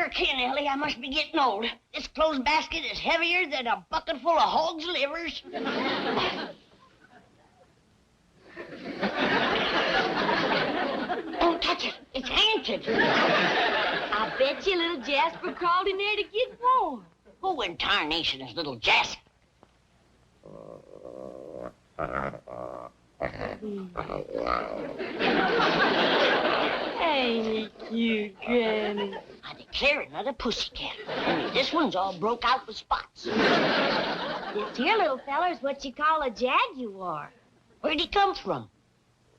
kin, Elly. I must be getting old. This clothes basket is heavier than a bucket full of hog's livers. Don't touch it. It's haunted. I bet you little Jasper crawled in there to get warm. Who in tarnation is little Jasper? Ain't he cute, Granny? I declare another pussycat. Only this one's all broke out with spots. This here little feller's what you call a jaguar. Where'd he come from?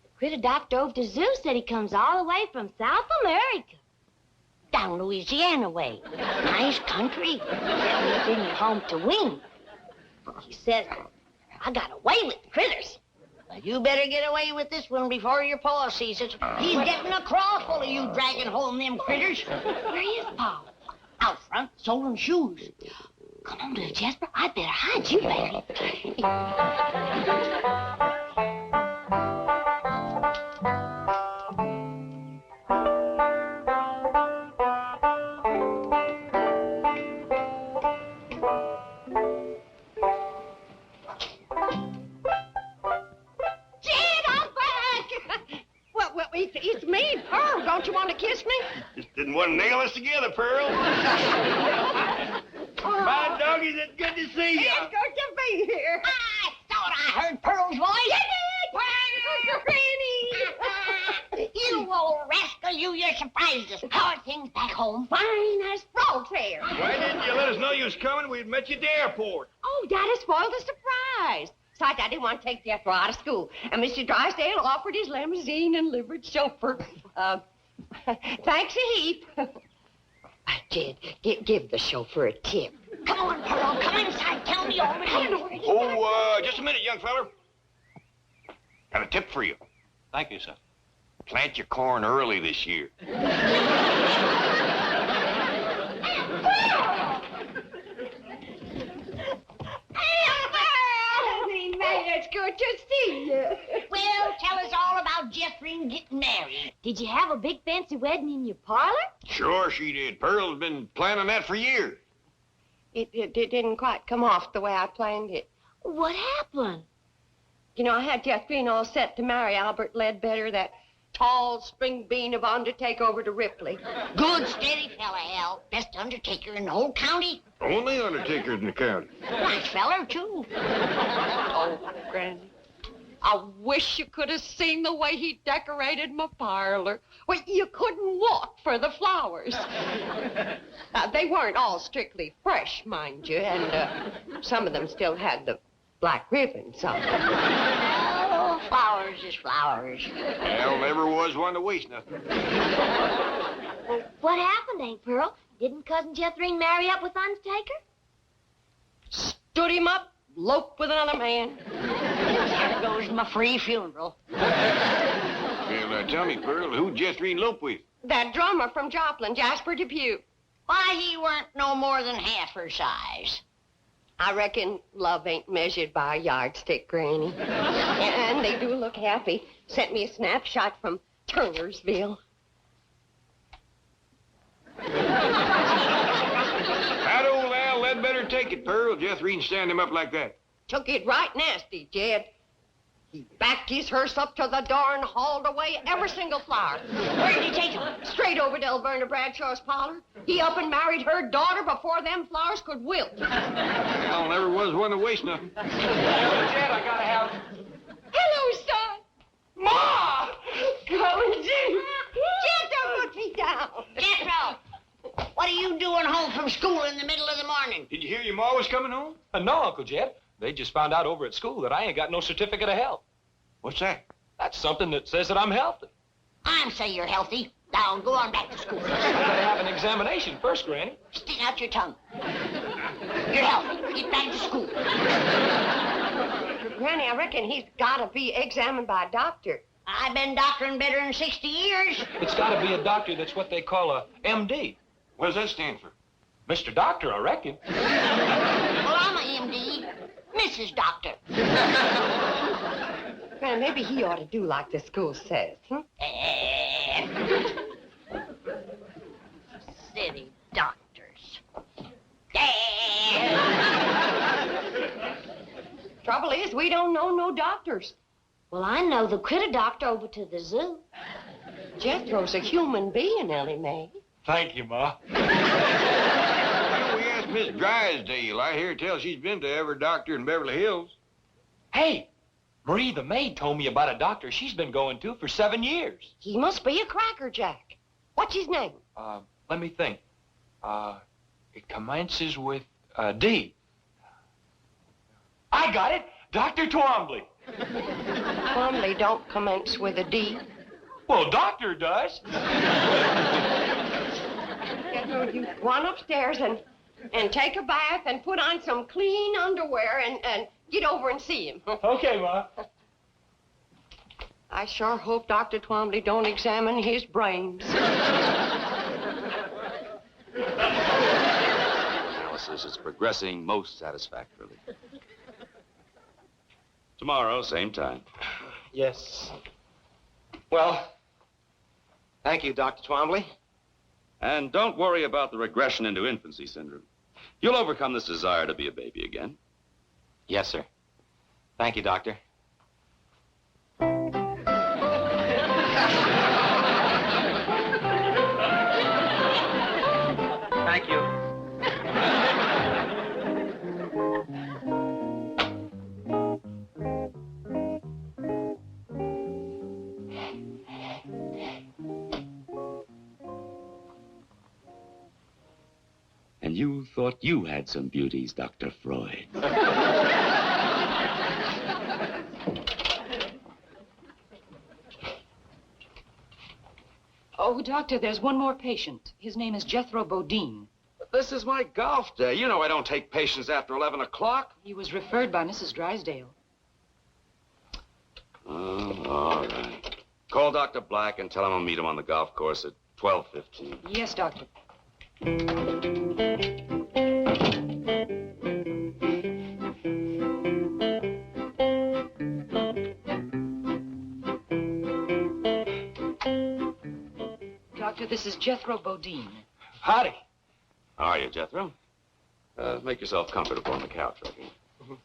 The critter Doc drove to zoo said he comes all the way from South America. Down Louisiana way. Nice country. He'll bring you home to wing. He says, I got away with the critters. Well, you better get away with this one before your pa sees it. He's getting a craw full of you dragging home them critters. Where is Pa? Out front, soling shoes. Come on, little Jasper. I better hide you there. It's me, Pearl. Don't you want to kiss me? Just didn't want to nail us together, Pearl. My doggies, it's good to see you. It's good to be here. I thought I heard Pearl's voice. You did, Granny. You old rascal, you're surprised us. How are things back home? Fine as frog's hair. Why didn't you let us know you was coming? We'd met you at the airport. Oh, Daddy spoiled the surprise. Besides, I didn't want to take Jethro out of school, and Mr. Drysdale offered his limousine and livered chauffeur. Thanks a heap. Jed, give the chauffeur a tip. Come on, Pearl. Come inside. Tell me all about it. Oh, just a minute, young feller. Got a tip for you. Thank you, sir. Plant your corn early this year. It's good to see you. Well, tell us all about Jethro getting married. Did you have a big fancy wedding in your parlor? Sure she did. Pearl's been planning that for years. It didn't quite come off the way I planned it. What happened? You know, I had Jethro all set to marry Albert Ledbetter, that tall spring bean of undertaker over to Ripley. Good, steady fella, Al. Best undertaker in the whole county. Only undertakers in the county. Nice feller, too. Oh, Granny, I wish you could have seen the way he decorated my parlor. Well, you couldn't walk for the flowers. They weren't all strictly fresh, mind you, and some of them still had the black ribbons on them. Oh, flowers is flowers. Al never was one to waste nothing. What happened, Aunt Pearl? Didn't Cousin Jethrine marry up with Undertaker? Stood him up, eloped with another man. There goes my free funeral. Well, tell me, Pearl, who'd Jethro lope with? That drummer from Joplin, Jasper Depew. Why, he weren't no more than half her size. I reckon love ain't measured by a yardstick, Granny. And they do look happy. Sent me a snapshot from Turnersville. How'd old Al Ledbetter take it, Pearl? Jethro stand him up like that. Took it right nasty, Jed. He backed his hearse up to the door and hauled away every single flower. Where'd he take him? Straight over to Elverna Bradshaw's parlor. He up and married her daughter before them flowers could wilt. Al never was one to waste nothing. Jed, I gotta have... Hello, son. Ma! Come and see. Jed, don't put me down. Jethro, what are you doing home from school in the middle of the morning? Did you hear your ma was coming home? No, Uncle Jed. They just found out over at school that I ain't got no certificate of health. What's that? That's something that says that I'm healthy. I'm say you're healthy. Now, go on back to school. I gotta have an examination first, Granny. Stick out your tongue. You're healthy. Get back to school. Granny, I reckon he's got to be examined by a doctor. I've been doctoring better than 60 years. It's gotta be a doctor that's what they call a MD. What does that stand for? Mr. Doctor, I reckon. Well, I'm a MD. Mrs. Doctor. Granny, maybe he ought to do like the school says, City Trouble is, we don't know no doctors. Well, I know the critter doctor over to the zoo. Jethro's a human being, Ellie Mae. Thank you, Ma. We asked Miss Drysdale. I hear tell she's been to every doctor in Beverly Hills. Hey, Marie the maid told me about a doctor she's been going to for 7 years. He must be a crackerjack. What's his name? Let me think. It commences with D. I got it! Dr. Twombly. Twombly don't commence with a D. Well, doctor does. Jethro, you run upstairs and take a bath and put on some clean underwear and get over and see him. Okay, Ma. I sure hope Dr. Twombly don't examine his brains. Analysis is progressing most satisfactorily. Tomorrow, same time. Yes. Well, thank you, Dr. Twombly. And don't worry about the regression into infancy syndrome. You'll overcome this desire to be a baby again. Yes, sir. Thank you, Doctor. Thank you. And you thought you had some beauties, Dr. Freud. Oh, Doctor, there's one more patient. His name is Jethro Bodine. This is my golf day. You know I don't take patients after 11 o'clock. He was referred by Mrs. Drysdale. Oh, all right. Call Dr. Black and tell him I'll meet him on the golf course at 12:15. Yes, Doctor. Doctor, this is Jethro Bodine. Howdy. How are you, Jethro? Make yourself comfortable on the couch right here.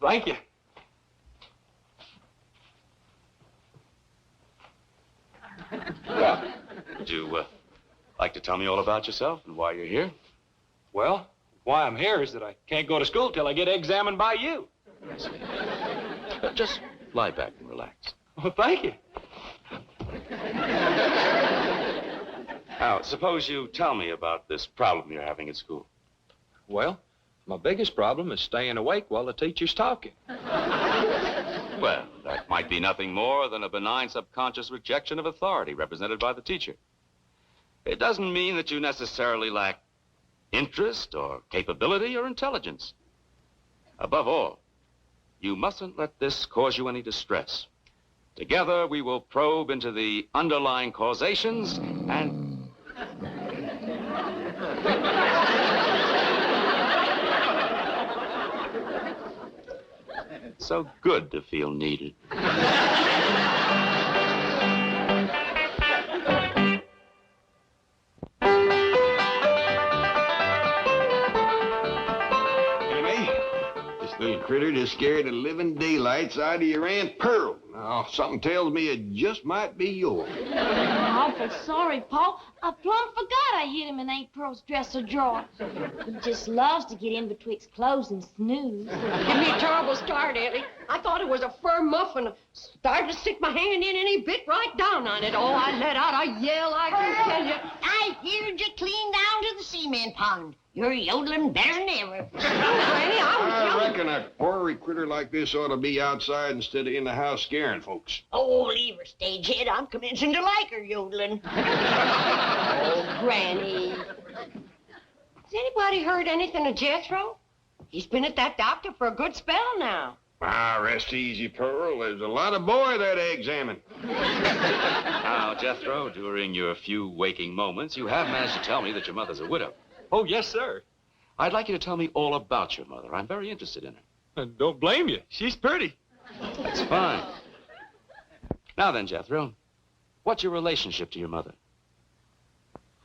Thank you. Well, would you like to tell me all about yourself and why you're here? Well, why I'm here is that I can't go to school till I get examined by you. I see. Just lie back and relax. Well, thank you. Now, suppose you tell me about this problem you're having at school. Well, my biggest problem is staying awake while the teacher's talking. Well, that might be nothing more than a benign subconscious rejection of authority represented by the teacher. It doesn't mean that you necessarily lack interest or capability or intelligence. Above all, you mustn't let this cause you any distress. Together, we will probe into the underlying causations and... It's so good to feel needed. Little critter just scared the living daylights out of your Aunt Pearl. Now, something tells me it just might be yours. I'm awful sorry, Paul. I plumb forgot I hid him in Aunt Pearl's dresser drawer. He just loves to get in betwixt clothes and snooze. Give me a terrible start, Ellie. I thought it was a fur muffin. Started to stick my hand in and he bit right down on it. Oh, I let out a yell, I can tell you. I heard you clean down to the cement pond. You're yodeling better than ever. Granny, I reckon a ornery critter like this ought to be outside instead of in the house scaring folks. Oh, leave her, stagehead. I'm commencing to like her yodeling. Oh, Granny. Has anybody heard anything of Jethro? He's been at that doctor for a good spell now. Ah, rest easy, Pearl. There's a lot of boy that examine. Now, Jethro, during your few waking moments, you have managed to tell me that your mother's a widow. Oh, yes, sir. I'd like you to tell me all about your mother. I'm very interested in her. Don't blame you. She's pretty. That's fine. Now then, Jethro, what's your relationship to your mother?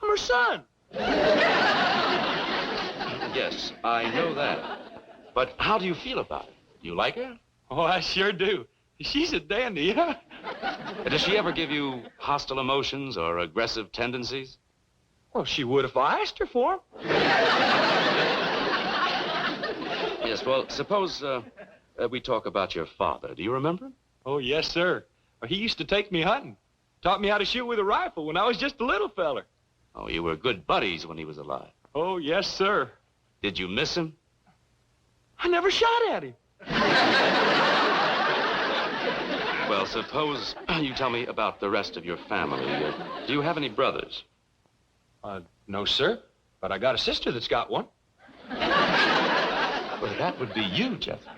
I'm her son. Yes, I know that. But how do you feel about it? Do you like her? Oh, I sure do. She's a dandy, huh? Does she ever give you hostile emotions or aggressive tendencies? Well, she would if I asked her for 'em. Yes, well, suppose we talk about your father. Do you remember him? Oh, yes, sir. He used to take me hunting. Taught me how to shoot with a rifle when I was just a little feller. Oh, you were good buddies when he was alive. Oh, yes, sir. Did you miss him? I never shot at him. Well, suppose you tell me about the rest of your family. Do you have any brothers? No, sir. But I got a sister that's got one. Well, that would be you, Jethro.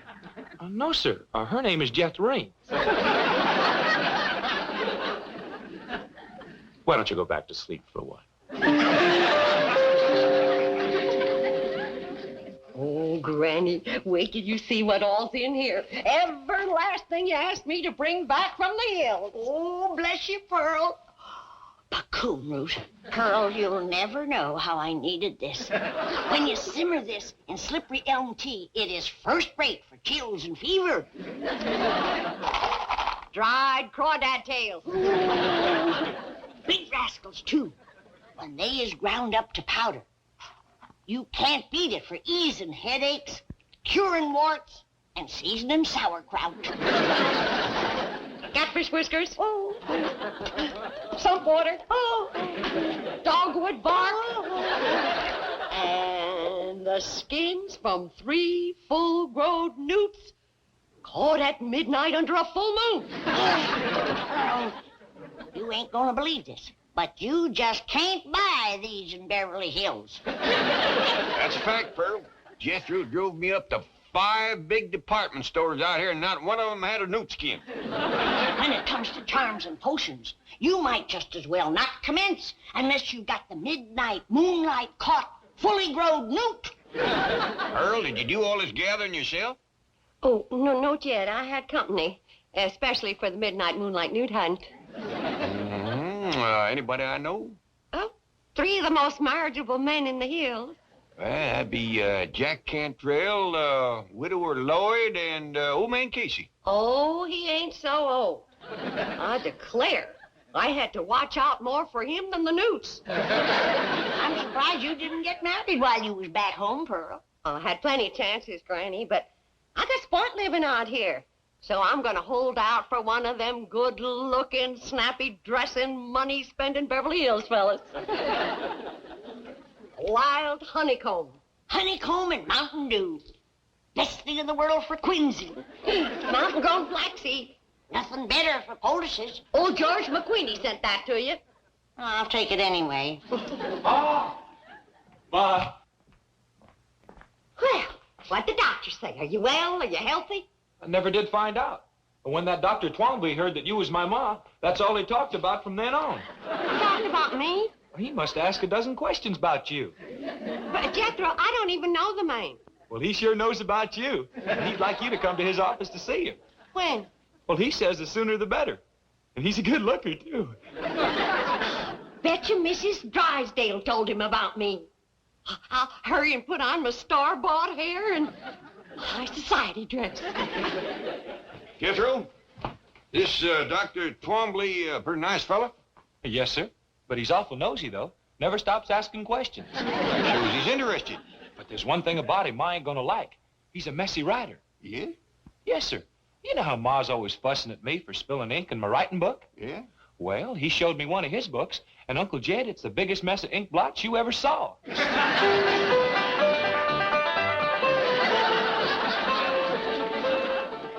No, sir. Her name is Jethro. Why don't you go back to sleep for a while? Oh, Granny, wait till you see what all's in here. Every last thing you asked me to bring back from the hills. Oh, bless you, Pearl. Cocoon root. Pearl, you'll never know how I needed this. When you simmer this in slippery elm tea, it is first rate for chills and fever. Dried crawdad tails. Big rascals, too. When they is ground up to powder, you can't beat it for easing headaches, curing warts, and seasoning sauerkraut. Catfish whiskers. Oh. Sump water. Oh. Dogwood bark. And the skins from 3 full-grown newts caught at midnight under a full moon. You ain't gonna believe this, but you just can't buy these in Beverly Hills. That's a fact, Pearl. Jethro drove me up to 5 big department stores out here, and not one of them had a newt skin. When it comes to charms and potions, you might just as well not commence unless you got the midnight moonlight caught fully grown newt. Pearl, did you do all this gathering yourself? Oh, no, not yet. I had company, especially for the midnight moonlight newt hunt. Anybody I know? Oh, 3 of the most marriageable men in the hills. Well, that'd be Jack Cantrell, Widower Lloyd, and Old Man Casey. Oh, he ain't so old. I declare, I had to watch out more for him than the newts. I'm surprised you didn't get married while you was back home, Pearl. I had plenty of chances, Granny, but I got sport living out here. So I'm gonna hold out for one of them good-looking, snappy-dressing, money-spending Beverly Hills fellas. Wild honeycomb. Honeycomb and Mountain Dew. Best thing in the world for Quincy. Mountain-grown flaxseed. Nothing better for poultices. Old George McQueenie sent that to you. I'll take it anyway. Ma! Well, what'd the doctor say? Are you well? Are you healthy? I never did find out. But when that Dr. Twombly heard that you was my ma, that's all he talked about from then on. Talking about me? He must ask a dozen questions about you. But, Jethro, I don't even know the man. Well, he sure knows about you. And he'd like you to come to his office to see him. When? Well, he says the sooner the better. And he's a good looker, too. Bet you Mrs. Drysdale told him about me. I'll hurry and put on my star-bought hair and my society dress. Jethro, this Dr. Twombly, a pretty nice fella? Yes, sir. But he's awful nosy, though. Never stops asking questions. Shows he's interested. But there's one thing about him Ma ain't gonna like. He's a messy writer. Yeah? Yes, sir. You know how Ma's always fussing at me for spilling ink in my writing book? Yeah? Well, he showed me one of his books, and Uncle Jed, it's the biggest mess of ink blots you ever saw.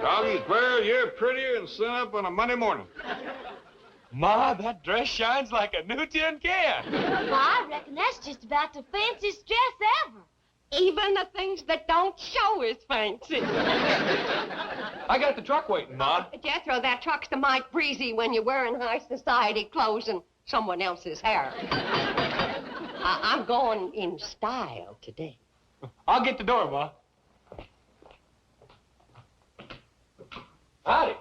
Doggy, Pearl, you're prettier than sun up on a Monday morning. Ma, that dress shines like a new tin can. I reckon that's just about the fanciest dress ever. Even the things that don't show is fancy. I got the truck waiting, Ma. Jethro, that truck's the mite breezy when you're wearing high society clothes and someone else's hair. I'm going in style today. I'll get the door, Ma. Howdy.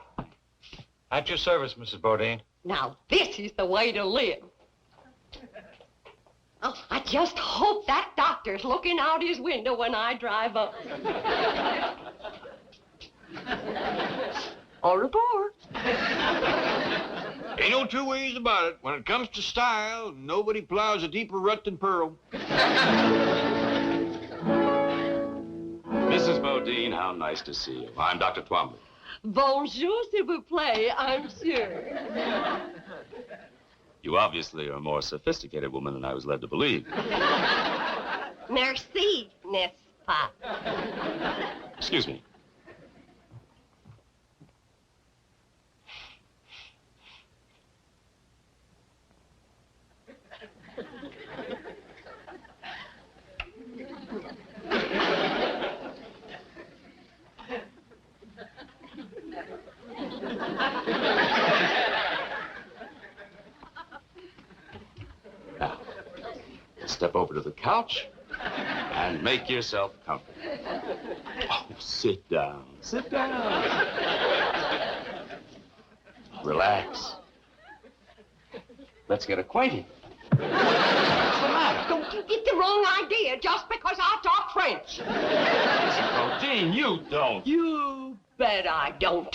At your service, Mrs. Bodine. Now, this is the way to live. Oh, I just hope that doctor's looking out his window when I drive up. On the board. Ain't no two ways about it. When it comes to style, nobody plows a deeper rut than Pearl. Mrs. Bodine, how nice to see you. I'm Dr. Twombly. Bonjour, s'il vous plaît, I'm sure. You obviously are a more sophisticated woman than I was led to believe. Merci, n'est-ce pas? Excuse me. Now, step over to the couch and make yourself comfortable. Oh, sit down. Sit down. Relax. Let's get acquainted. What's the matter? Don't you get the wrong idea just because I talk French. Mrs. Bodine, you don't. You bet I don't.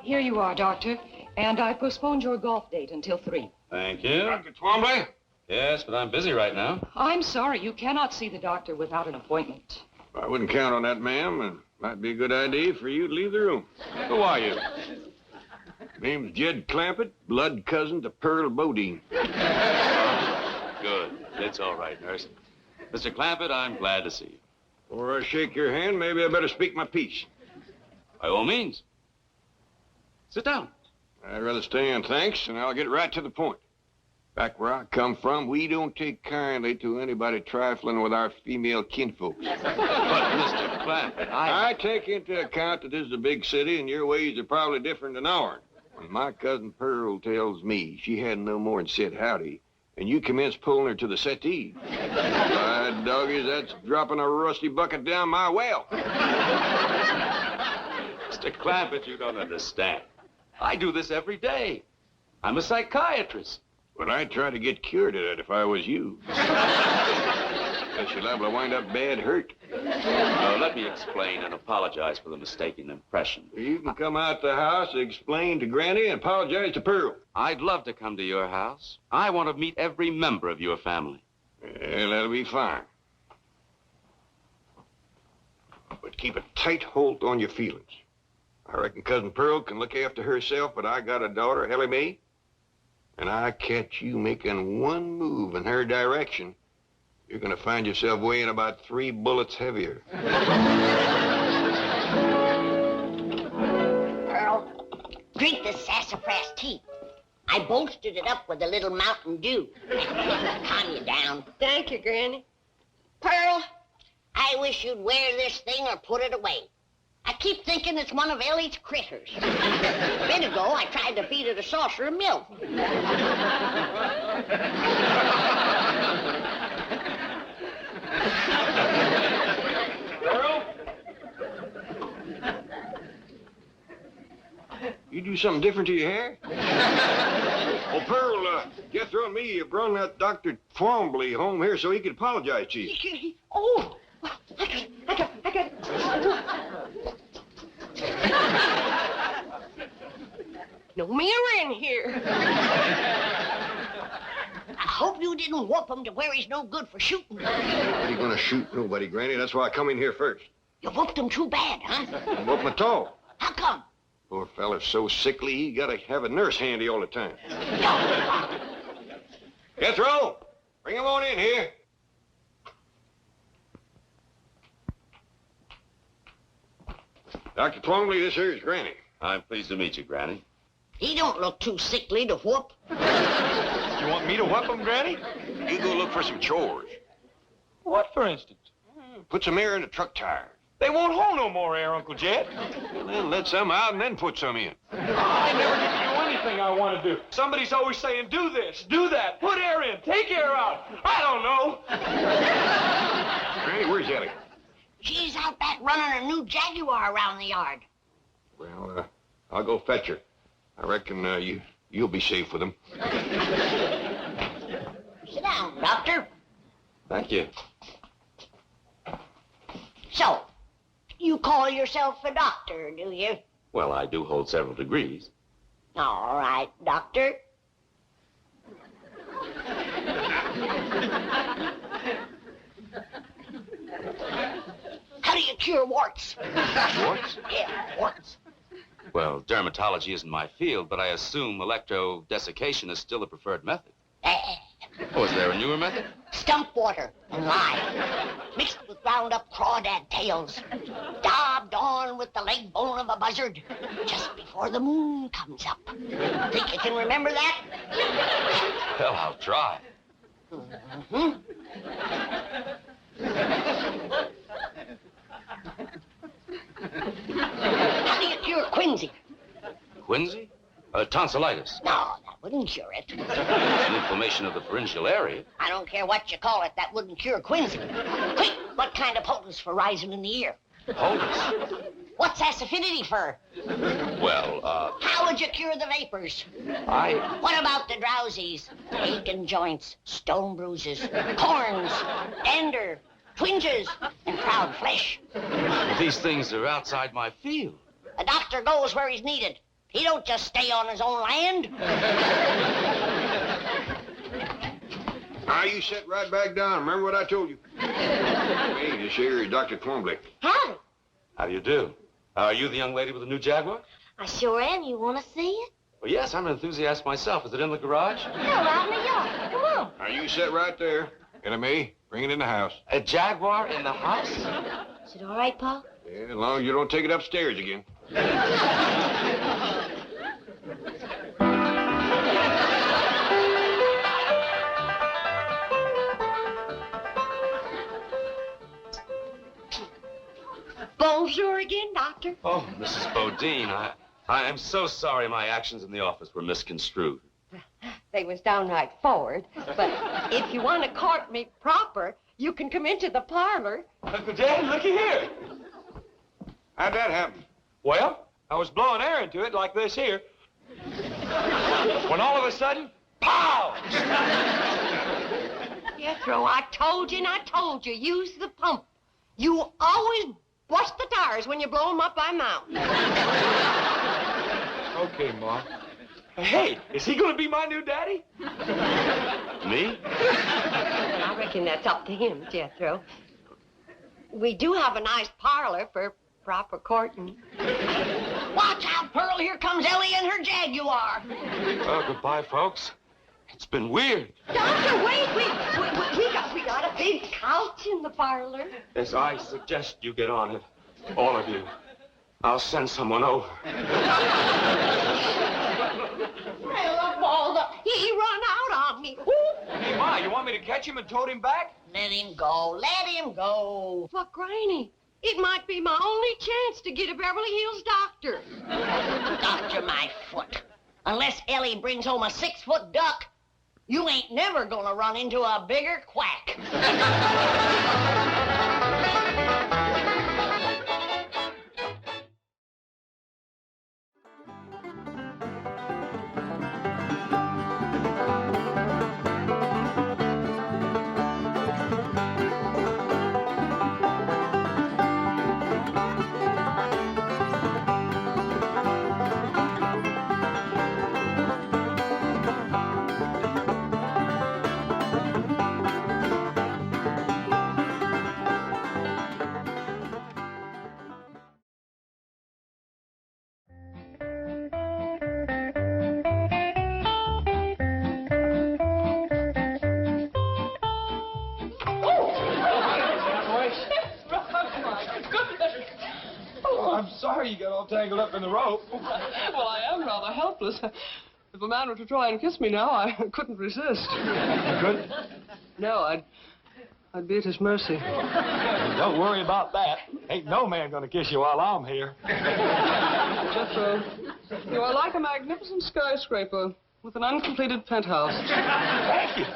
Here you are, Doctor. And I postponed your golf date until 3. Thank you. Dr. Twombly? Yes, but I'm busy right now. I'm sorry, you cannot see the doctor without an appointment. I wouldn't count on that, ma'am. It might be a good idea for you to leave the room. Who are you? Name's Jed Clampett, blood cousin to Pearl Bodine. Good. It's all right, nurse. Mr. Clampett, I'm glad to see you. Before I shake your hand, maybe I better speak my piece. By all means. Sit down. I'd rather stand, thanks, and I'll get right to the point. Back where I come from, we don't take kindly to anybody trifling with our female kinfolks. But, Mr. Clampett, I take into account that this is a big city and your ways are probably different than ours. When my cousin Pearl tells me she hadn't no more than said howdy, and you commence pulling her to the settee. By doggies, that's dropping a rusty bucket down my well. Mr. Clampett, you don't understand. I do this every day. I'm a psychiatrist. Well, I'd try to get cured of that if I was you. Guess you're liable to wind up bad hurt. Let me explain and apologize for the mistaken impression. You can come out the house, explain to Granny, and apologize to Pearl. I'd love to come to your house. I want to meet every member of your family. Well, that'll be fine. But keep a tight hold on your feelings. I reckon Cousin Pearl can look after herself, but I got a daughter, Elly May, and I catch you making one move in her direction, you're going to find yourself weighing about 3 bullets heavier. Pearl, drink this sassafras tea. I bolstered it up with a little Mountain Dew. Calm you down. Thank you, Granny. Pearl, I wish you'd wear this thing or put it away. I keep thinking it's one of Elly's critters. A bit ago, I tried to feed it a saucer of milk. Pearl? You do something different to your hair? Oh, Pearl, Jethro and me have brought that Dr. Twombly home here so he could apologize to you. Oh, I got. No mirror in here. I hope you didn't whoop him to where he's no good for shooting. Nobody gonna shoot nobody, Granny. That's why I come in here first. You whooped him too bad, huh? Whoop my toe. How come? Poor fella's so sickly, he gotta have a nurse handy all the time. Jethro, bring him on in here. Dr. Twombly, this here's Granny. I'm pleased to meet you, Granny. He don't look too sickly to whoop. You want me to whoop him, Granny? You go look for some chores. What, for instance? Put some air in the truck tire. They won't hold no more air, Uncle Jed. Well, then let some out and then put some in. I never get to do anything I want to do. Somebody's always saying, do this, do that, put air in, take air out. I don't know. Granny, where's Elly? She's out back running a new Jaguar around the yard. Well, I'll go fetch her. I reckon you You'll be safe with them. Sit down, Doctor. Thank you. So, you call yourself a doctor, do you? Well, I do hold several degrees. All right, Doctor. How do you cure warts? Warts? Yeah, warts. Well, dermatology isn't my field, but I assume electrodesiccation is still the preferred method. Oh, is there a newer method? Stump water and lye, mixed with ground up crawdad tails, daubed on with the leg bone of a buzzard, just before the moon comes up. Think you can remember that? Well, I'll try. Mm-hmm. How do you cure quinsy? Quinsy? Tonsillitis. No, that wouldn't cure it. It's an inflammation of the pharyngeal area. I don't care what you call it, that wouldn't cure quinsy. Quick, what kind of poultice for rising in the ear? Poultice? What's acidity for? Well, How would you cure the vapors? What about the drowsies? Aching joints, stone bruises, corns, dander, twinges, and proud flesh. These things are outside my field. A doctor goes where he's needed. He don't just stay on his own land. Now, you sit right back down. Remember what I told you. Hey, this here is Dr. Twombly. Howdy. How do you do? Are you the young lady with the new Jaguar? I sure am. You want to see it? Well, yes, I'm an enthusiast myself. Is it in the garage? No, out in the yard. Come on. Now, you sit right there. Elly May, bring it in the house. A Jaguar in the house? Is it all right, Pa? Yeah, as long as you don't take it upstairs again. Bonjour again, Doctor. Oh, Mrs. Bodine, I am so sorry my actions in the office were misconstrued. They was downright forward, but if you want to court me proper, you can come into the parlor. Uncle Dad, looky here. How'd that happen? Well, I was blowing air into it like this here. When all of a sudden, pow! Jethro, I told you and I told you, use the pump. You always bust the tires when you blow them up by mountain. Okay, Ma. Hey, is he going to be my new daddy? Me? I reckon that's up to him, Jethro. We do have a nice parlor for proper courting. Watch out, Pearl. Here comes Elly and her Jaguar. Oh, goodbye, folks. It's been weird. Doctor, wait, we got a big couch in the parlor. Yes, I suggest you get on it. All of you. I'll send someone over. Well, Balda, he run out on me. Ooh. Hey, Ma, you want me to catch him and tote him back? Let him go. Let him go. But, Granny, it might be my only chance to get a Beverly Hills doctor. Doctor my foot. Unless Elly brings home a 6-foot duck, you ain't never gonna run into a bigger quack. I'm sorry you got all tangled up in the rope. Well, I am rather helpless. If a man were to try and kiss me now, I couldn't resist. You couldn't? No, I'd be at his mercy. Don't worry about that. Ain't no man gonna kiss you while I'm here. Jethro, you are like a magnificent skyscraper with an uncompleted penthouse. Thank you.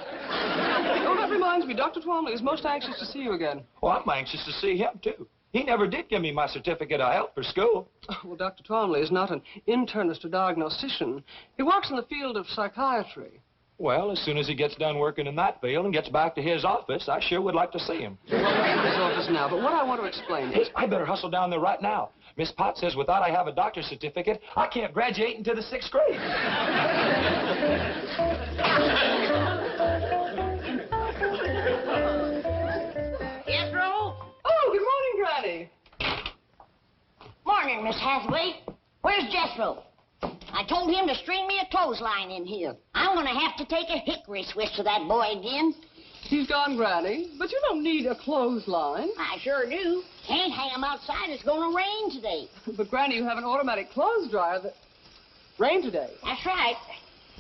Oh, that reminds me, Dr. Twombly is most anxious to see you again. Well, I'm anxious to see him, too. He never did give me my certificate of health for school. Well, Dr. Twombly is not an internist or diagnostician. He works in the field of psychiatry. Well, as soon as he gets done working in that field and gets back to his office, I sure would like to see him. Well, we're in his office now, but what I want to explain is... Hey, I better hustle down there right now. Miss Potts says without I have a doctor's certificate, I can't graduate into the 6th grade. Jethro? Oh, good morning, Granny. Morning, Miss Hathaway. Where's Jethro? I told him to string me a clothesline in here. I'm gonna have to take a hickory switch to that boy again. He's gone, Granny, but you don't need a clothesline. I sure do. Can't hang him outside. It's gonna rain today. But, Granny, you have an automatic clothes dryer that... Rain today. That's right.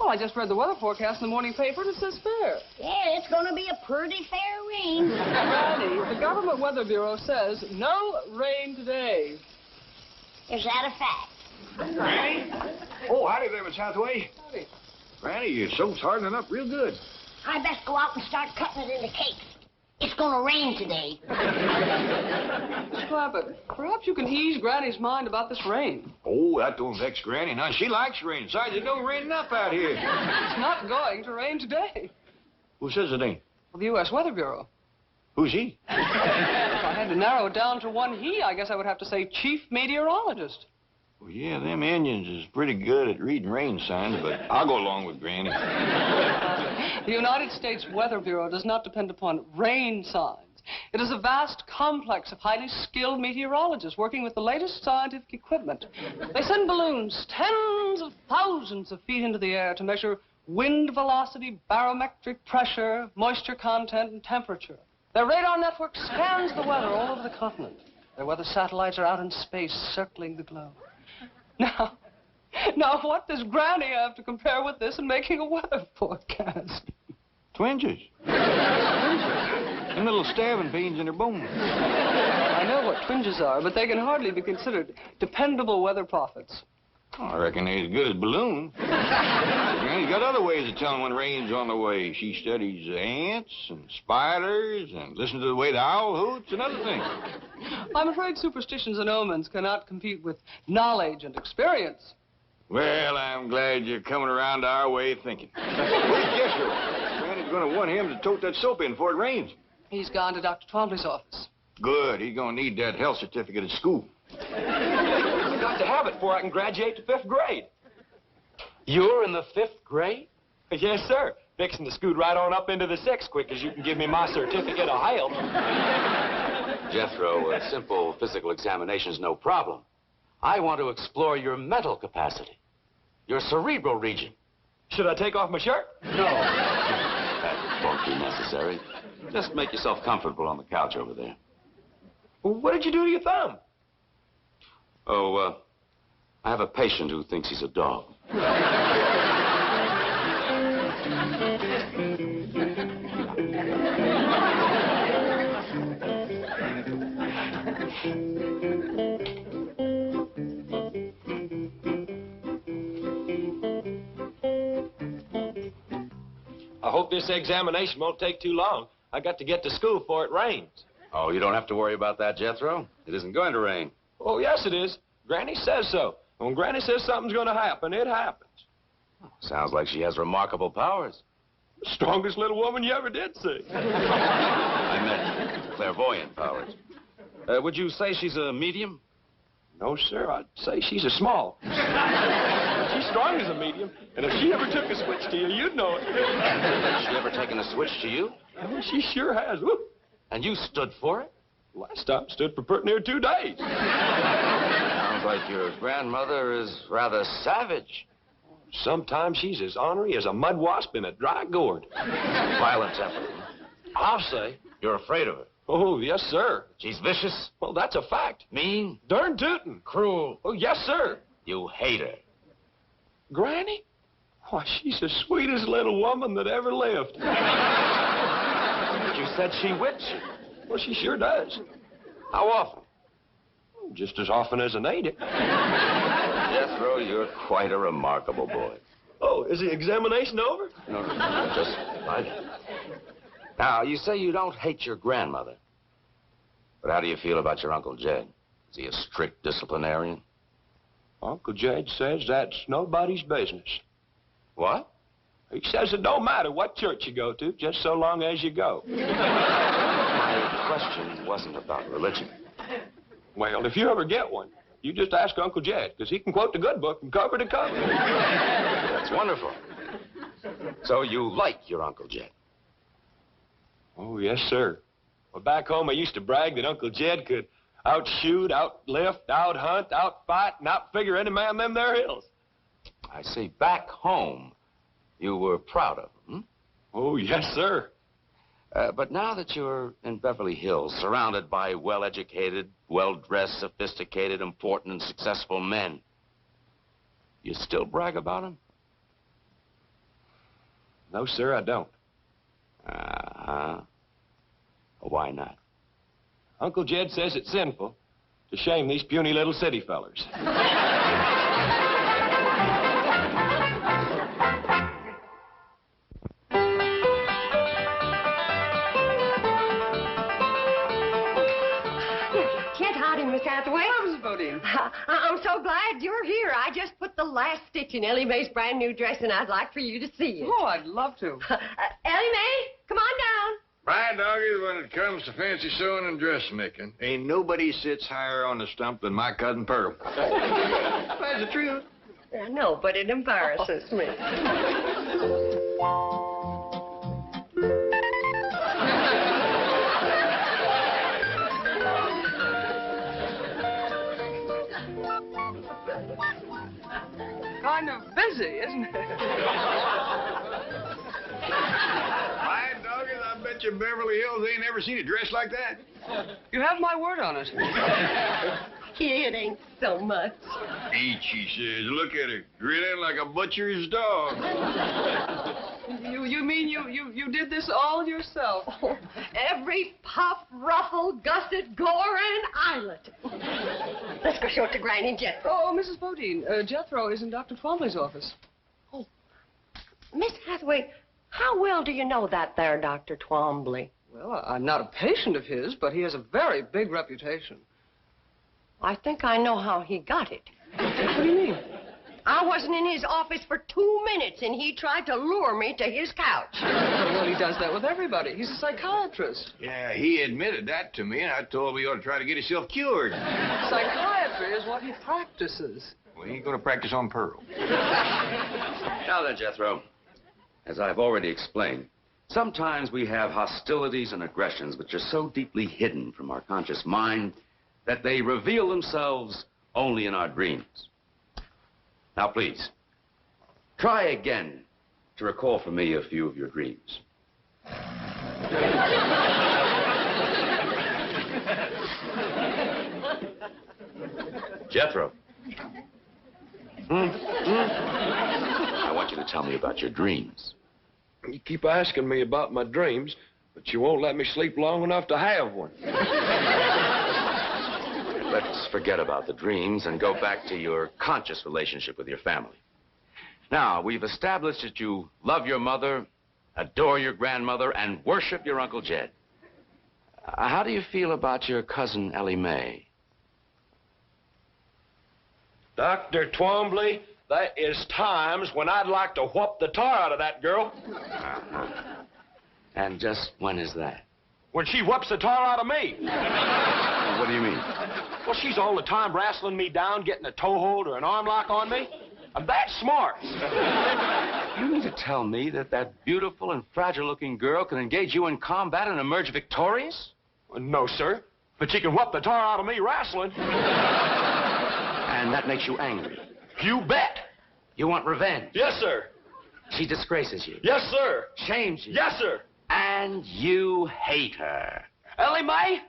Well, I just read the weather forecast in the morning paper, and it says fair. Yeah, it's gonna be a pretty fair rain. Granny, the Government Weather Bureau says no rain today. Is that a fact? Granny? Oh, howdy there, Miss Hathaway. Howdy. Granny, your soap's hardening up real good. I best go out and start cutting it into cakes. It's gonna rain today. Miss Clampett, perhaps you can ease Granny's mind about this rain. Oh, that don't vex Granny. Now, she likes rain. Besides, it don't rain enough out here. It's not going to rain today. Who says it ain't? Well, the U.S. Weather Bureau. Who's he? If I had to narrow it down to one he, I guess I would have to say chief meteorologist. Well, yeah, them Indians is pretty good at reading rain signs, but I'll go along with Granny. The United States Weather Bureau does not depend upon rain signs. It is a vast complex of highly skilled meteorologists working with the latest scientific equipment. They send balloons tens of thousands of feet into the air to measure wind velocity, barometric pressure, moisture content, and temperature. Their radar network scans the weather all over the continent. Their weather satellites are out in space circling the globe. Now, what does Granny have to compare with this in making a weather forecast? Twinges. Them little stabbing pains in her bones. I know what twinges are, but they can hardly be considered dependable weather prophets. Oh, I reckon they as good as balloons. Granny's got other ways of telling when rain's on the way. She studies ants and spiders and listens to the way the owl hoots and other things. I'm afraid superstitions and omens cannot compete with knowledge and experience. Well, I'm glad you're coming around to our way of thinking. Where's Jethro? Granny's going to want him to tote that soap in before it rains. He's gone to Dr. Twombly's office. Good. He's going to need that health certificate at school. I've got to have it before I can graduate to 5th grade. You're in the 5th grade? Yes, sir. Fixing to scoot right on up into the 6th quick as you can give me my certificate of health. Jethro, a simple physical examination is no problem. I want to explore your mental capacity, your cerebral region. Should I take off my shirt? No. That won't be necessary. Just make yourself comfortable on the couch over there. Well, what did you do to your thumb? Oh, I have a patient who thinks he's a dog. I hope this examination won't take too long. I got to get to school before it rains. Oh, you don't have to worry about that, Jethro. It isn't going to rain. Oh, yes, it is. Granny says so. When Granny says something's going to happen, it happens. Sounds like she has remarkable powers. Strongest little woman you ever did see. I meant clairvoyant powers. Would you say she's a medium? No, sir. I'd say she's a small. She's strong as a medium, and if she ever took a switch to you, you'd know it. Has she ever taken a switch to you? Oh, she sure has. Woo. And you stood for it? Last time stood for pretty near 2 days. Sounds like your grandmother is rather savage. Sometimes she's as ornery as a mud wasp in a dry gourd. Violent temper. I'll say. You're afraid of her. Oh, yes, sir. She's vicious. Well, that's a fact. Mean. Darn tootin'. Cruel. Oh, yes, sir. You hate her. Granny? Why, she's the sweetest little woman that ever lived. But you said she whipped you. Well, she sure does. How often? Just as often as I need it. Jethro, you're quite a remarkable boy. Oh, is the examination over? No, just right. Now, you say you don't hate your grandmother. But how do you feel about your Uncle Jed? Is he a strict disciplinarian? Uncle Jed says that's nobody's business. What? He says it don't matter what church you go to, just so long as you go. My question wasn't about religion. Well, if you ever get one, you just ask Uncle Jed, because he can quote the good book from cover to cover. That's wonderful. So you like your Uncle Jed? Oh, yes, sir. Well, back home, I used to brag that Uncle Jed could outshoot, outlift, outhunt, outfight, and outfigure any man in them there hills. I see. Back home, you were proud of him, hmm? Oh, yes, sir. But now that you're in Beverly Hills, surrounded by well-educated, well-dressed, sophisticated, important, and successful men, you still brag about him? No, sir, I don't. Uh-huh. Why not? Uncle Jed says it's sinful to shame these puny little city fellers. Miss Hathaway. Oh, Mrs. Bodine. I'm so glad you're here. I just put the last stitch in Elly Mae's brand new dress, and I'd like for you to see it. Oh, I'd love to. Elly Mae, come on down. My doggy, when it comes to fancy sewing and dressmaking, ain't nobody sits higher on the stump than my cousin Pearl. That's the truth. I know, but it embarrasses me. Kind of busy, isn't it? My doggies, I bet you Beverly Hills ain't ever seen a dress like that. You have my word on it. It ain't so much. Eat, she says. Look at her, grinning like a butcher's dog. You mean you did this all yourself? Every puff, ruffle, gusset, gore, and eyelet. Let's go show it to Granny and Jethro. Oh, Mrs. Bodine, Jethro is in Dr. Twombly's office. Oh, Miss Hathaway, how well do you know that there Dr. Twombly? Well, I'm not a patient of his, but he has a very big reputation. I think I know how he got it. What do you mean? I wasn't in his office for 2 minutes, and he tried to lure me to his couch. Well, he does that with everybody. He's a psychiatrist. Yeah, he admitted that to me, and I told him he ought to try to get himself cured. Psychiatry is what he practices. Well, he ain't going to practice on Pearl. Now then, Jethro, as I've already explained, sometimes we have hostilities and aggressions which are so deeply hidden from our conscious mind that they reveal themselves only in our dreams. Now, please, try again to recall for me a few of your dreams. Jethro. I want you to tell me about your dreams. You keep asking me about my dreams, but you won't let me sleep long enough to have one. Let's forget about the dreams and go back to your conscious relationship with your family. Now, we've established that you love your mother, adore your grandmother, and worship your Uncle Jed. How do you feel about your cousin Elly Mae? Dr. Twombly, there is times when I'd like to whoop the tar out of that girl. And just when is that? When she whoops the tar out of me. What do you mean? Well, she's all the time wrestling me down, getting a toehold or an arm lock on me. I'm that smart. You mean to tell me that that beautiful and fragile-looking girl can engage you in combat and emerge victorious? No, sir. But she can whoop the tar out of me wrestling. And that makes you angry? You bet. You want revenge? Yes, sir. She disgraces you? Yes, sir. Shames you? Yes, sir. And you hate her? Elly Mae?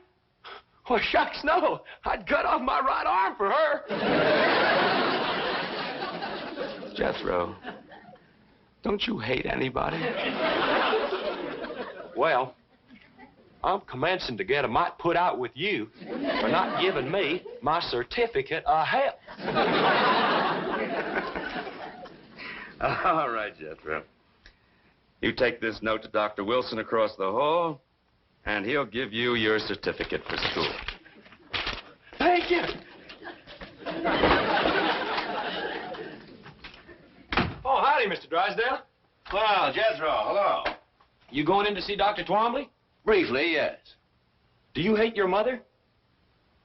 Well, shucks, no. I'd cut off my right arm for her. Jethro, don't you hate anybody? Well, I'm commencing to get a mite put out with you for not giving me my certificate of help. All right, Jethro. You take this note to Dr. Wilson across the hall, And he'll give you your certificate for school. Thank you. Oh, howdy, Mr. Drysdale. Well, Jethro, hello. You going in to see Dr. Twombly? Briefly, yes. Do you hate your mother?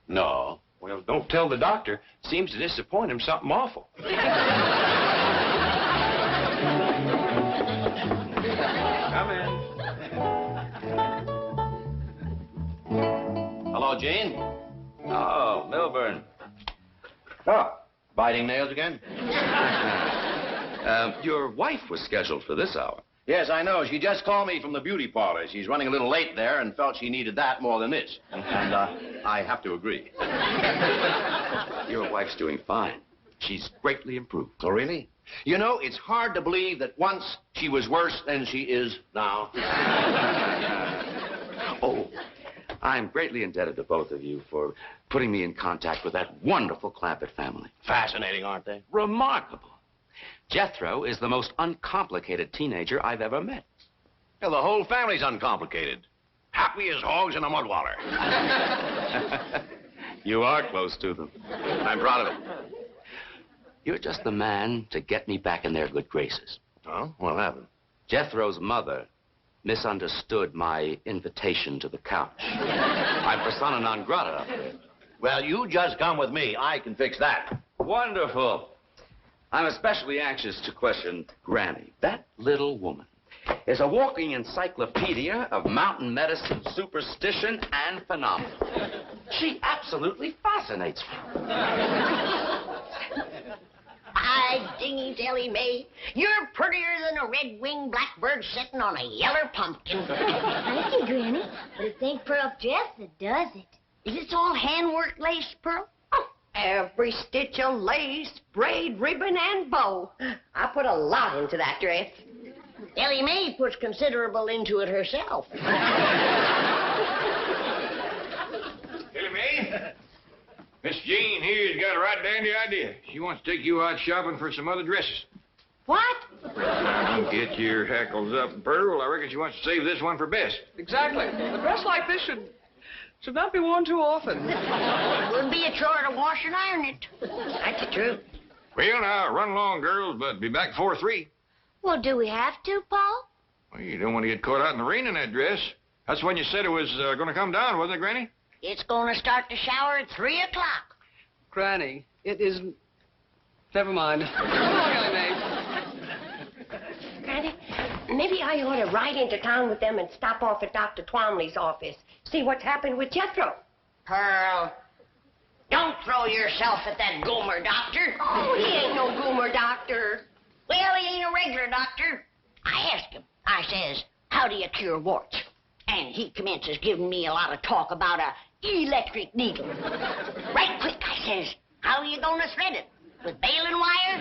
No. Well, don't tell the doctor. Seems to disappoint him something awful. Come in. Hello, Jane. Oh, Milburn. Oh, biting nails again? Your wife was scheduled for this hour. Yes, I know. She just called me from the beauty parlor. She's running a little late there and felt she needed that more than this. And I have to agree. Your wife's doing fine. She's greatly improved. Oh, really? You know, it's hard to believe that once she was worse than she is now. Oh, I'm greatly indebted to both of you for putting me in contact with that wonderful Clampett family. Fascinating, aren't they? Remarkable. Jethro is the most uncomplicated teenager I've ever met. Yeah, the whole family's uncomplicated. Happy as hogs in a mud waller. You are close to them. I'm proud of it. You're just the man to get me back in their good graces. Oh, what happened? Jethro's mother misunderstood my invitation to the couch. I'm persona non grata. Well, you just come with me. I can fix that. Wonderful. I'm especially anxious to question Granny. That little woman is a walking encyclopedia of mountain medicine, superstition, and phenomena. She absolutely fascinates me. By dingies, Elly May, you're prettier than a red-winged blackbird sitting on a yeller pumpkin. Thank you, Granny. But it ain't Pearl's dress that does it. Is this all handwork lace, Pearl? Every stitch of lace, braid, ribbon, and bow. I put a lot into that dress. Elly May puts considerable into it herself. Elly May, Miss Jean here's got a right dandy idea. She wants to take you out shopping for some other dresses. What? Now, don't get your hackles up, Pearl. I reckon she wants to save this one for Bess. Exactly. A dress like this should not be worn too often. It would be a chore to wash and iron it. That's the truth. Well, now, run along, girls, but be back before 3. Well, do we have to, Paul? Well, you don't want to get caught out in the rain in that dress. That's when you said it was going to come down, wasn't it, Granny? It's going to start to shower at 3 o'clock. Granny, it isn't. Never mind. Come on, Elly May. Granny, maybe I ought to ride into town with them and stop off at Dr. Twombly's office. See what's happened with Jethro. Pearl, don't throw yourself at that goomer doctor. Oh, he ain't no goomer doctor. Well, he ain't a regular doctor. I asked him. I says, how do you cure warts? And he commences giving me a lot of talk about a electric needle. Right quick, I says, how are you going to thread it? With baling wire?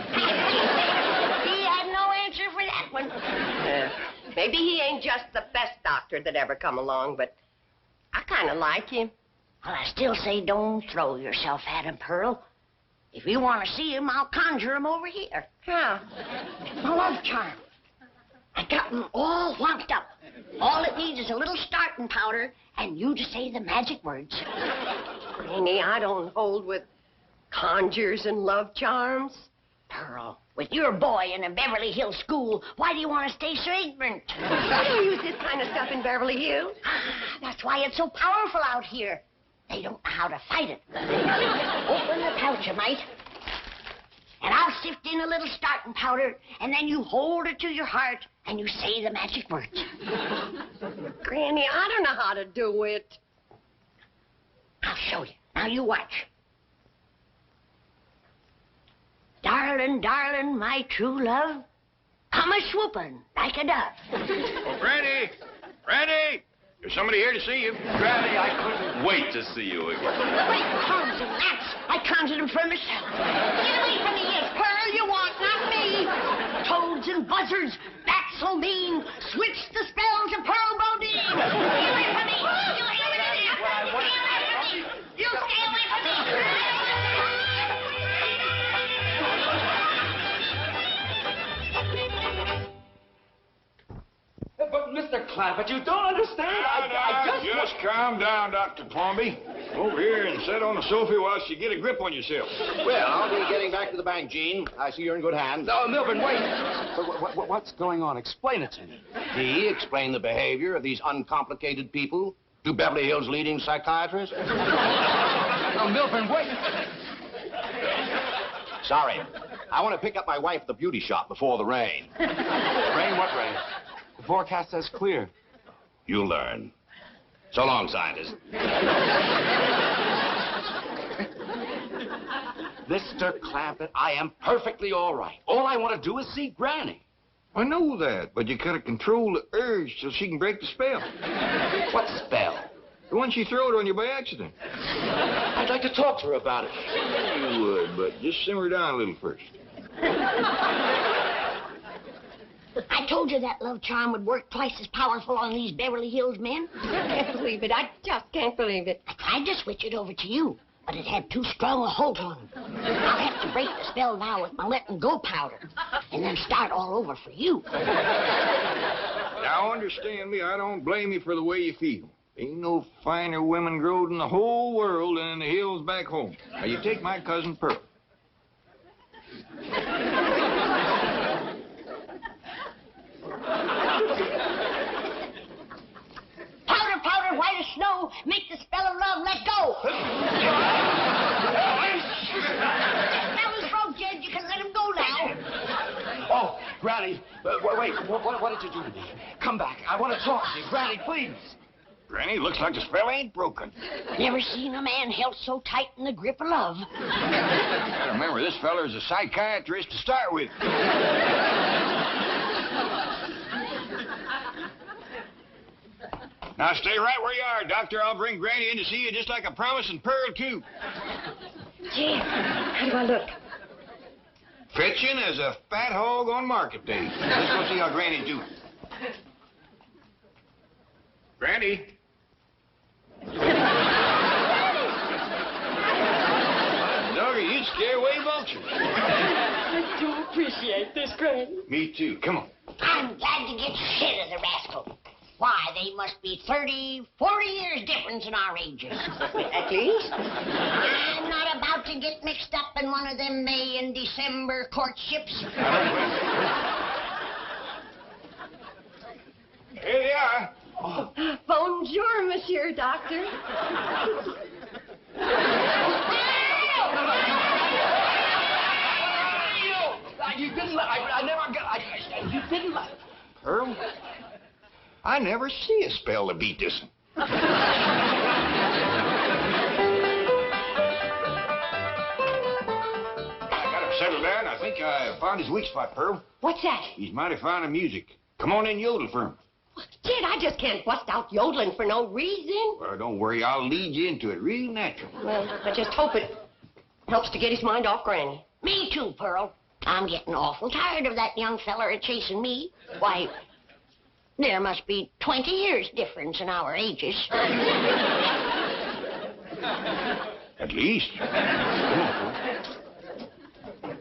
He had no answer for that one. Maybe he ain't just the best doctor that ever come along, but I kind of like him. Well, I still say don't throw yourself at him, Pearl. If you want to see him, I'll conjure him over here. How? A love charm. I got him all wound up. All it needs is a little starting powder, and you just say the magic words. Granny, I don't hold with conjures and love charms. Pearl, with your boy in a Beverly Hills school, why do you want to stay so ignorant? They don't use this kind of stuff in Beverly Hills. That's why it's so powerful out here. They don't know how to fight it. Open the pouch, you might. And I'll sift in a little starting powder, and then you hold it to your heart, and you say the magic words. Granny, I don't know how to do it. I'll show you. Now you watch. Darling, darling, my true love, come a-swooping like a dove. Oh, Granny! Granny! There's somebody here to see you. Granny, I couldn't wait to see you again. Great hogs and gnats, I conjured them for myself. Get away from me, yes, Pearl, you want, not me. Toads and buzzards, bats so mean, switch the spells of Pearl Bodine. Get away from me. You stay away from me. You stay away from me. But, Mr. Clampett, you don't understand. I Just calm down, Dr. Plumbee. Over here and sit on the sofa while you get a grip on yourself. Well, I'll be getting back to the bank, Gene. I see you're in good hands. No, Milburn, wait. What's going on? Explain it to me. D, explain the behavior of these uncomplicated people to Beverly Hills' leading psychiatrist. No, Milburn, wait. Sorry. I want to pick up my wife at the beauty shop before the rain. Rain? What rain? The forecast says clear. You'll learn. So long, scientist. Mr. Clampett, I am perfectly all right. All I want to do is see Granny. I know that, but you gotta control the urge so she can break the spell. What spell? The one she throwed on you by accident. I'd like to talk to her about it. You would, but just simmer down a little first. I told you that love charm would work twice as powerful on these Beverly Hills men. I can't believe it. I just can't believe it. I tried to switch it over to you, but it had too strong a hold on him. I'll have to break the spell now with my letting go powder, and then start all over for you. Now, understand me, I don't blame you for the way you feel. Ain't no finer women growed in the whole world than in the hills back home. Now, you take my cousin Pearl. Powder, powder, white as snow, make the spell of love let go. That was broke, Jed. You can let him go now. Oh, Granny, wait, what did you do to me? Come back. I want to talk to you. Granny, please. Granny, looks like the spell ain't broken. Never seen a man held so tight in the grip of love. Gotta remember, this feller's a psychiatrist to start with. Now, stay right where you are, Doctor. I'll bring Granny in to see you just like I promised, and Pearl, too. Jed, how do I look? Fetching as a fat hog on market day. Let's go see how Granny's doing. Granny. Doggy, you scare away vultures. I do appreciate this, Granny. Me too. Come on. I'm glad to get rid of the rascal. Why, they must be 30, 40 years difference in our ages. At least. I'm not about to get mixed up in one of them May and December courtships. Here they are. Oh. Bonjour, Monsieur Doctor. You didn't let... I never got... you didn't let... Pearl, I never see a spell to beat this one. I got him settled down. I think I found his weak spot, Pearl. What's that? He's mighty fond of music. Come on in, yodel for him. Jed, I just can't bust out yodeling for no reason. Well, don't worry. I'll lead you into it real natural. Well, I just hope it helps to get his mind off Granny. Me too, Pearl. I'm getting awful tired of that young feller chasing me. Why, there must be 20 years difference in our ages. At least. Come on, Pearl.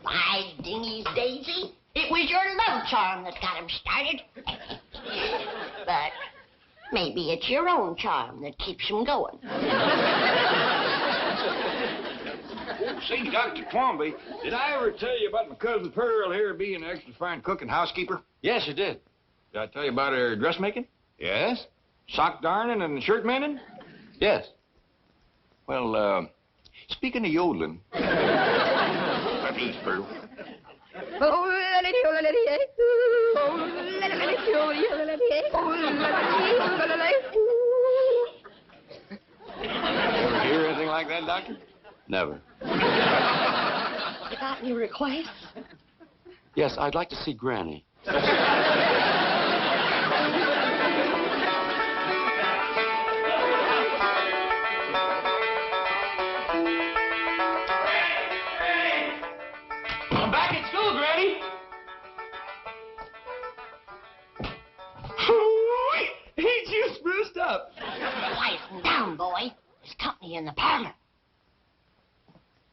By dingy's daisy, it was your love charm that got him started. But maybe it's your own charm that keeps him going. Say, Dr. Plumbee, did I ever tell you about my cousin Pearl here being an extra fine cook and housekeeper? Yes, you did. Did I tell you about her dressmaking? Yes? Sock darning and shirt mending? Yes. Well, speaking of yodeling, at least, Pearl. Ever hear anything like that, Doctor? Never. You got any requests? Yes, I'd like to see Granny. I'm back at school, Granny. Ain't you spruced up? Quiet down, boy. There's company in the parlor.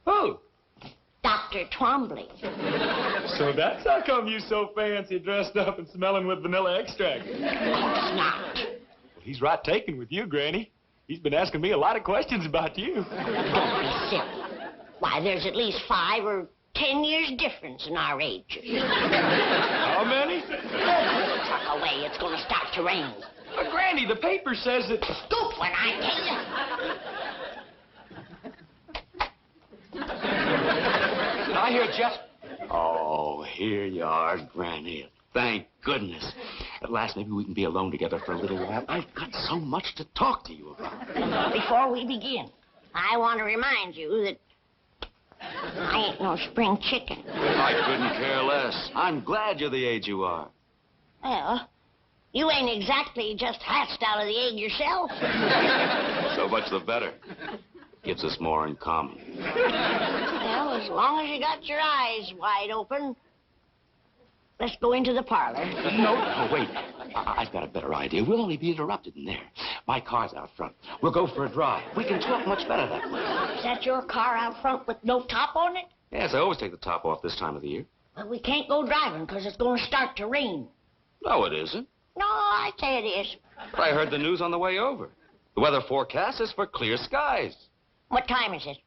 Who? Doc Dr. Twombly. So that's how come you so fancy, dressed up and smelling with vanilla extract. Of course not. Well, he's right taken with you, Granny. He's been asking me a lot of questions about you. Don't be silly. Why, there's at least 5 or 10 years difference in our ages. How many? Tuck away, it's gonna start to rain. But, Granny, the paper says that... Scoop when I tell you. Did I hear Jeff? Oh, here you are, Granny. Thank goodness. At last, maybe we can be alone together for a little while. I've got so much to talk to you about. Before we begin, I want to remind you that I ain't no spring chicken. I couldn't care less. I'm glad you're the age you are. Well, you ain't exactly just hatched out of the egg yourself. So much the better. Gives us more in common. Well, as long as you got your eyes wide open, let's go into the parlor. No, wait. I've got a better idea. We'll only be interrupted in there. My car's out front. We'll go for a drive. We can talk much better that way. Is that your car out front with no top on it? Yes, I always take the top off this time of the year. Well, we can't go driving because it's going to start to rain. No, it isn't. No, I say it is. But I heard the news on the way over. The weather forecast is for clear skies. What time is it?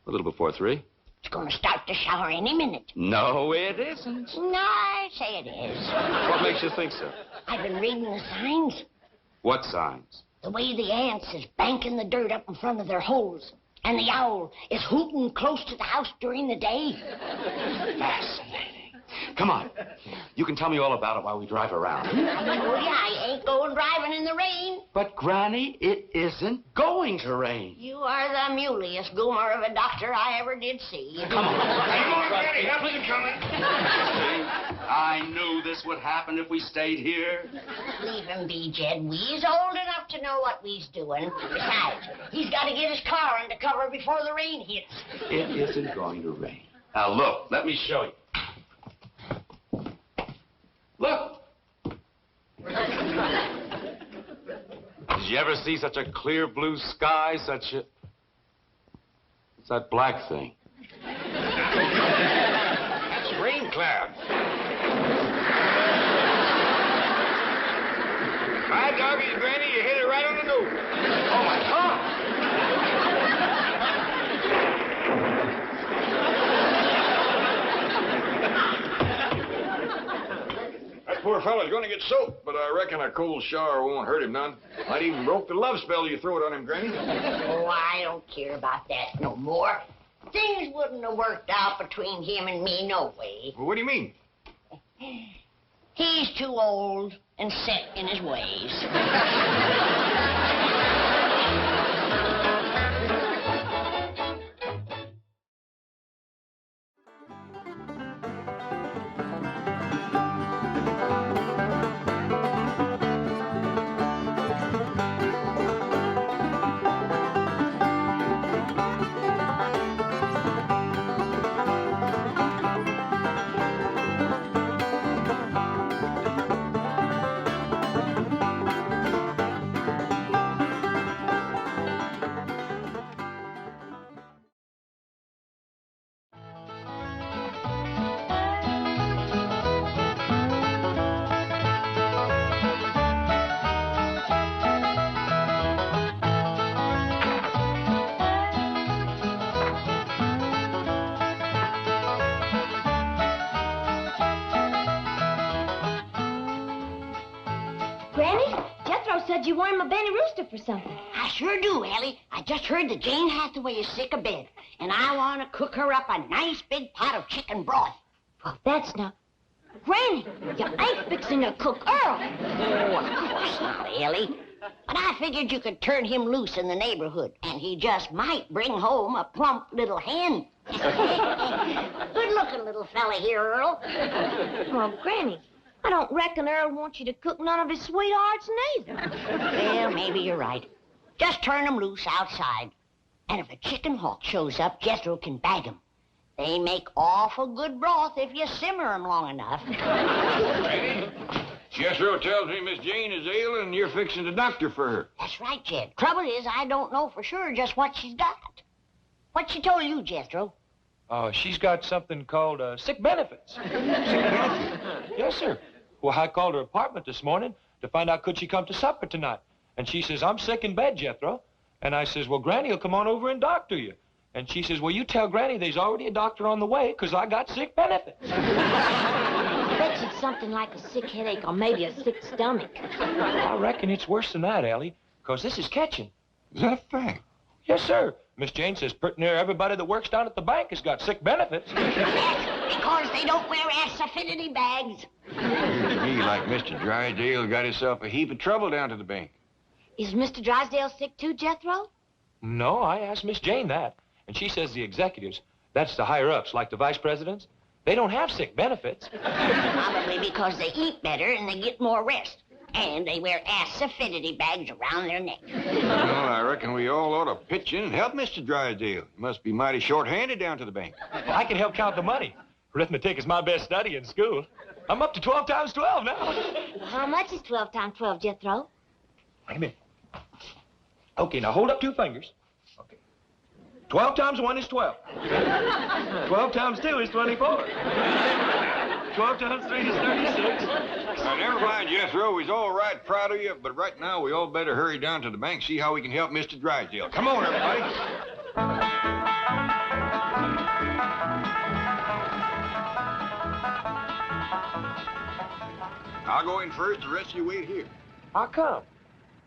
A little before 3. It's going to start to shower any minute. No, it isn't. No, I say it is. What makes you think so? I've been reading the signs. What signs? The way the ants is banking the dirt up in front of their holes. And the owl is hooting close to the house during the day. Fascinating. Come on. You can tell me all about it while we drive around. Oh, yeah, I ain't going driving in the rain. But, Granny, it isn't going to rain. You are the muleyest goomer of a doctor I ever did see. Come on. Come on, Granny, help me coming. I knew this would happen if we stayed here. Leave him be, Jed. We's old enough to know what we's doing. Besides, he's got to get his car under cover before the rain hits. It isn't going to rain. Now, look, let me show you. Look. Did you ever see such a clear blue sky, such a... What's that black thing? That's rain clouds. Hi, doggies, Granny. You hit it right on the nose. Oh, my God. That poor fellow's going to get soaked, but I reckon a cold shower won't hurt him none. Might even broke the love spell you throw it on him, Granny. Oh, I don't care about that no more. Things wouldn't have worked out between him and me no way. Well, what do you mean? He's too old and set in his ways. Granny, Jethro said you wanted my Benny Rooster for something. I sure do, Ellie. I just heard that Jane Hathaway is sick of bed, and I want to cook her up a nice big pot of chicken broth. Well, that's not... Granny, you ain't fixing to cook Earl. Oh, of course not, Ellie. But I figured you could turn him loose in the neighborhood, and he just might bring home a plump little hen. Good-looking little fella here, Earl. Well, Granny, I don't reckon Earl wants you to cook none of his sweethearts neither. Well, maybe you're right. Just turn him loose outside. And if a chicken hawk shows up, Jethro can bag him. They make awful good broth if you simmer them long enough. Granny, Jethro tells me Miss Jane is ill and you're fixing the doctor for her. That's right, Jed. Trouble is, I don't know for sure just what she's got. What she told you, Jethro? She's got something called sick benefits. Sick benefits? Yes, sir. Well, I called her apartment this morning to find out could she come to supper tonight. And she says, I'm sick in bed, Jethro. And I says, well, Granny will come on over and doctor you. And she says, well, you tell Granny there's already a doctor on the way because I got sick benefits. I bet it's something like a sick headache or maybe a sick stomach. I reckon it's worse than that, Ellie, because this is catching. Is that a fact? Yes, sir. Miss Jane says pretty near everybody that works down at the bank has got sick benefits. Because they don't wear ass-affinity bags. Appears to me like Mr. Drysdale got himself a heap of trouble down to the bank. Is Mr. Drysdale sick too, Jethro? No, I asked Miss Jane that. And she says the executives, that's the higher-ups, like the vice presidents, they don't have sick benefits. Probably because they eat better and they get more rest. And they wear ass-affinity bags around their neck. Well, I reckon we all ought to pitch in and help Mr. Drysdale. He must be mighty short-handed down to the bank. Well, I can help count the money. Arithmetic is my best study in school. I'm up to 12 times 12 now. Well, how much is 12 times 12, Jethro? Wait a minute. Okay, now hold up 2 fingers. Okay. 12 times 1 is 12. 12 times 2 is 24. 12 times 3 is 36. Now, never mind, Jethro. We's all right proud of you, but right now we all better hurry down to the bank, see how we can help Mr. Drysdale. Come on, everybody. I'll go in first. The rest of you wait here. How come?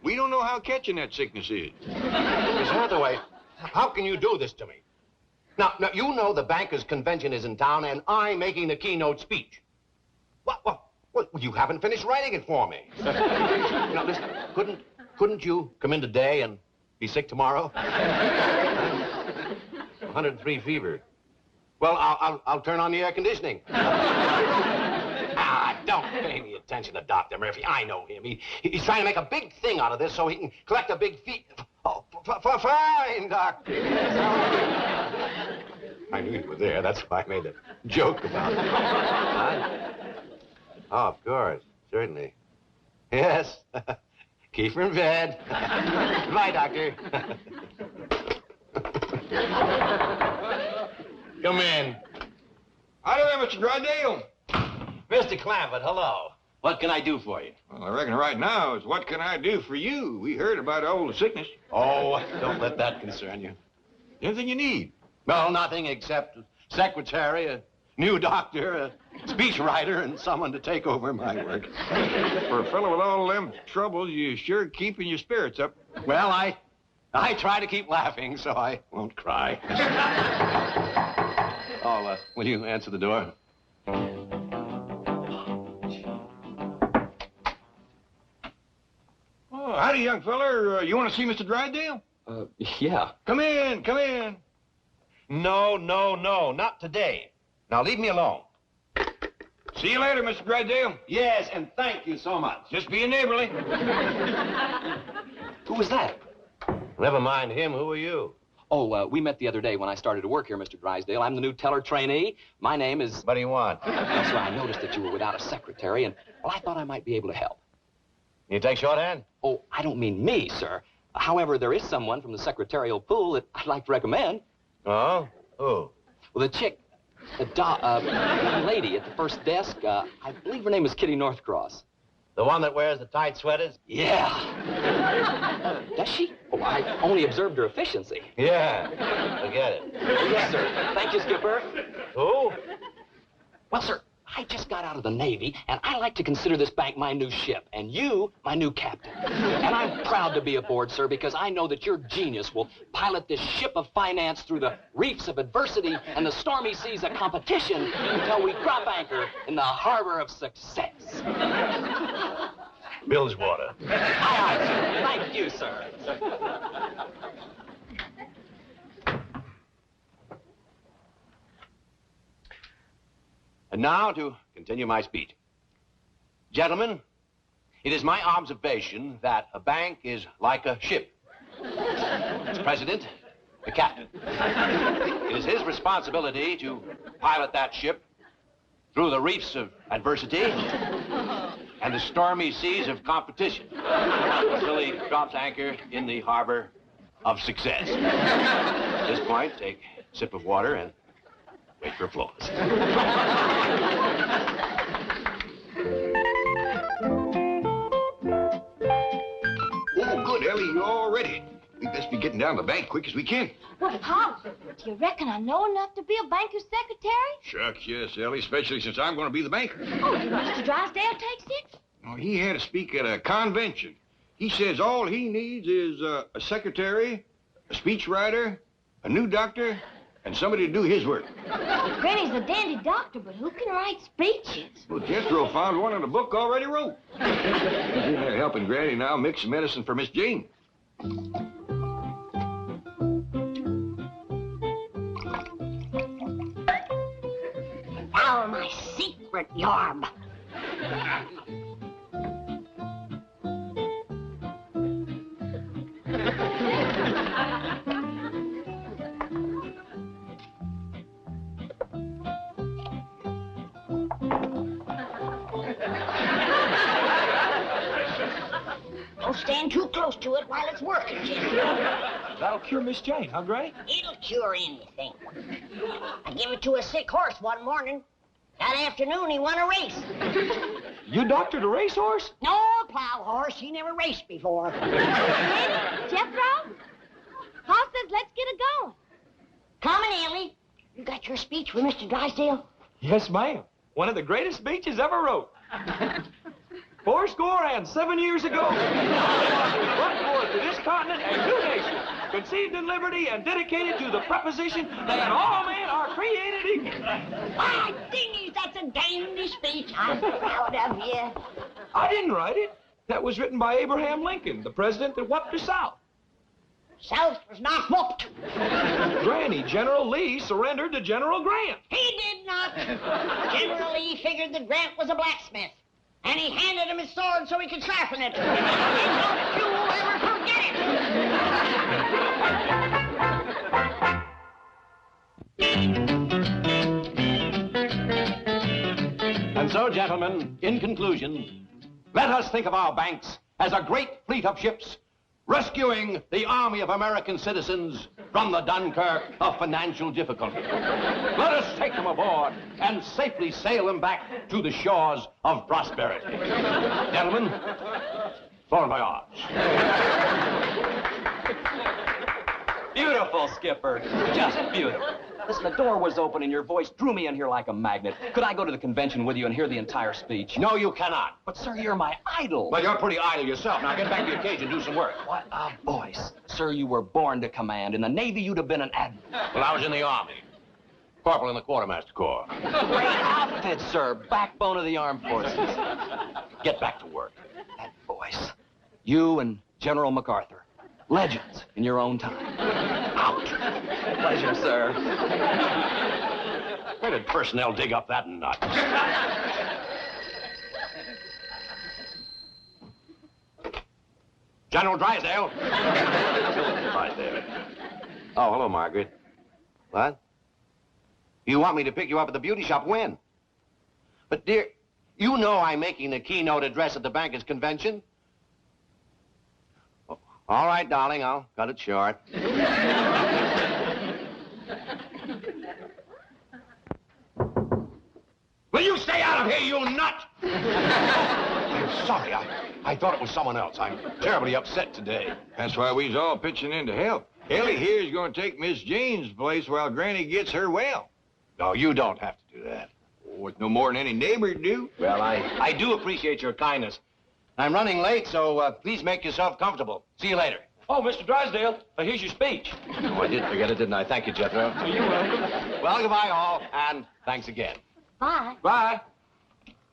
We don't know how catching that sickness is. Miss Hathaway, how can you do this to me? Now, you know the bankers' convention is in town, and I'm making the keynote speech. What, you haven't finished writing it for me. Now, listen, couldn't you come in today and be sick tomorrow? 103 fever. Well, I'll turn on the air conditioning. Don't pay any attention to Dr. Murphy. I know him. He's trying to make a big thing out of this so he can collect a big fee. Oh, fine, Doctor. I knew you were there. That's why I made a joke about it. Huh? Oh, of course. Certainly. Yes. Keep her in bed. Goodbye, Doctor. Come in. Hi there, Mr. Drysdale. Mr. Clampett, hello. What can I do for you? Well, I reckon right now is what can I do for you? We heard about all the sickness. Oh, don't let that concern you. Anything you need? Well, nothing except a secretary, a new doctor, a speechwriter, and someone to take over my work. For a fellow with all them troubles, you sure keeping your spirits up. Well, I try to keep laughing so I won't cry. Oh, will you answer the door? Oh, howdy, young feller. You want to see Mr. Drysdale? Yeah. Come in, come in. No, not today. Now, leave me alone. See you later, Mr. Drysdale. Yes, and thank you so much. Just being neighborly. Who was that? Never mind him. Who are you? Oh, we met the other day when I started to work here, Mr. Drysdale. I'm the new teller trainee. My name is... What do you want? Well, sir, I noticed that you were without a secretary, and, well, I thought I might be able to help. You take shorthand? Oh, I don't mean me, sir. However, there is someone from the secretarial pool that I'd like to recommend. Oh? Who? Well, the chick, the young lady at the first desk, I believe her name is Kitty Northcross. The one that wears the tight sweaters? Yeah. Does she? Oh, I only observed her efficiency. Yeah. Forget it. Yes, sir. Thank you, Skipper. Who? Well, sir, I just got out of the Navy, and I like to consider this bank my new ship, and you, my new captain. And I'm proud to be aboard, sir, because I know that your genius will pilot this ship of finance through the reefs of adversity and the stormy seas of competition until we drop anchor in the harbor of success. Bilgewater. Aye, aye, sir. Thank you, sir. And now to continue my speech. Gentlemen, it is my observation that a bank is like a ship. Its president, the captain. It is his responsibility to pilot that ship through the reefs of adversity and the stormy seas of competition until he drops anchor in the harbor of success. At this point, take a sip of water and Wait for applause. Oh, good, Ellie, you're all ready. We best be getting down to the bank quick as we can. Well, Pop, do you reckon I know enough to be a banker's secretary? Shucks, yes, Ellie, especially since I'm going to be the banker. Oh, did Mr. Drysdale take it? Oh, he had to speak at a convention. He says all he needs is a secretary, a speechwriter, a new doctor, and somebody to do his work. Granny's a dandy doctor, but who can write speeches? Well, Jethro found one in the book already wrote. He's in there helping Granny now mix medicine for Miss Jane. Now my secret yarb. Don't stand too close to it while it's working, Jethro. That'll cure Miss Jane, huh, Granny? It'll cure anything. I gave it to a sick horse one morning. That afternoon, he won a race. You doctored a racehorse? No, plow horse. He never raced before. Jethro? Pa says let's get it going. Come on, Ellie. You got your speech with Mr. Drysdale? Yes, ma'am. One of the greatest speeches ever wrote. 7 years ago, brought forth to this continent a new nation, conceived in liberty and dedicated to the proposition that all men are created equal. My dingies, that's a dandy speech. I'm proud of you. I didn't write it. That was written by Abraham Lincoln, the president that whooped the South. South was not whooped. Granny, General Lee surrendered to General Grant. He did not. General Lee figured that Grant was a blacksmith. And he handed him his sword so he could sharpen it. And don't you ever forget And so, gentlemen, in conclusion, let us think of our banks as a great fleet of ships rescuing the army of American citizens from the Dunkirk of financial difficulty. Let us take them aboard and safely sail them back to the shores of prosperity. Gentlemen, bon voyage. Beautiful, Skipper. Just beautiful. Listen, the door was open and your voice drew me in here like a magnet. Could I go to the convention with you and hear the entire speech? No, you cannot. But, sir, you're my idol. Well, you're pretty idle yourself. Now get back to your cage and do some work. What a voice. Sir, you were born to command. In the Navy, you'd have been an admiral. Well, I was in the Army. Corporal in the Quartermaster Corps. Great outfit, sir. Backbone of the armed forces. Get back to work. That voice. You and General MacArthur. Legends in your own time. Out. Pleasure, sir. Where did personnel dig up that nut? General Drysdale. Right there. Oh, hello, Margaret. What? You want me to pick you up at the beauty shop when? But, dear, you know I'm making the keynote address at the bankers' convention. All right, darling, I'll cut it short. Will you stay out of here, you nut? I'm sorry. I thought it was someone else. I'm terribly upset today. That's why we's all pitching in to help. Ellie here's going to take Miss Jane's place while Granny gets her well. No, you don't have to do that. Oh, it's no more than any neighbor do. Well, I do appreciate your kindness. I'm running late, so please make yourself comfortable. See you later. Oh, Mr. Drysdale, here's your speech. Oh, I did forget it, didn't I? Thank you, Jethro. You're welcome. Well, goodbye, all, and thanks again. Bye. Bye.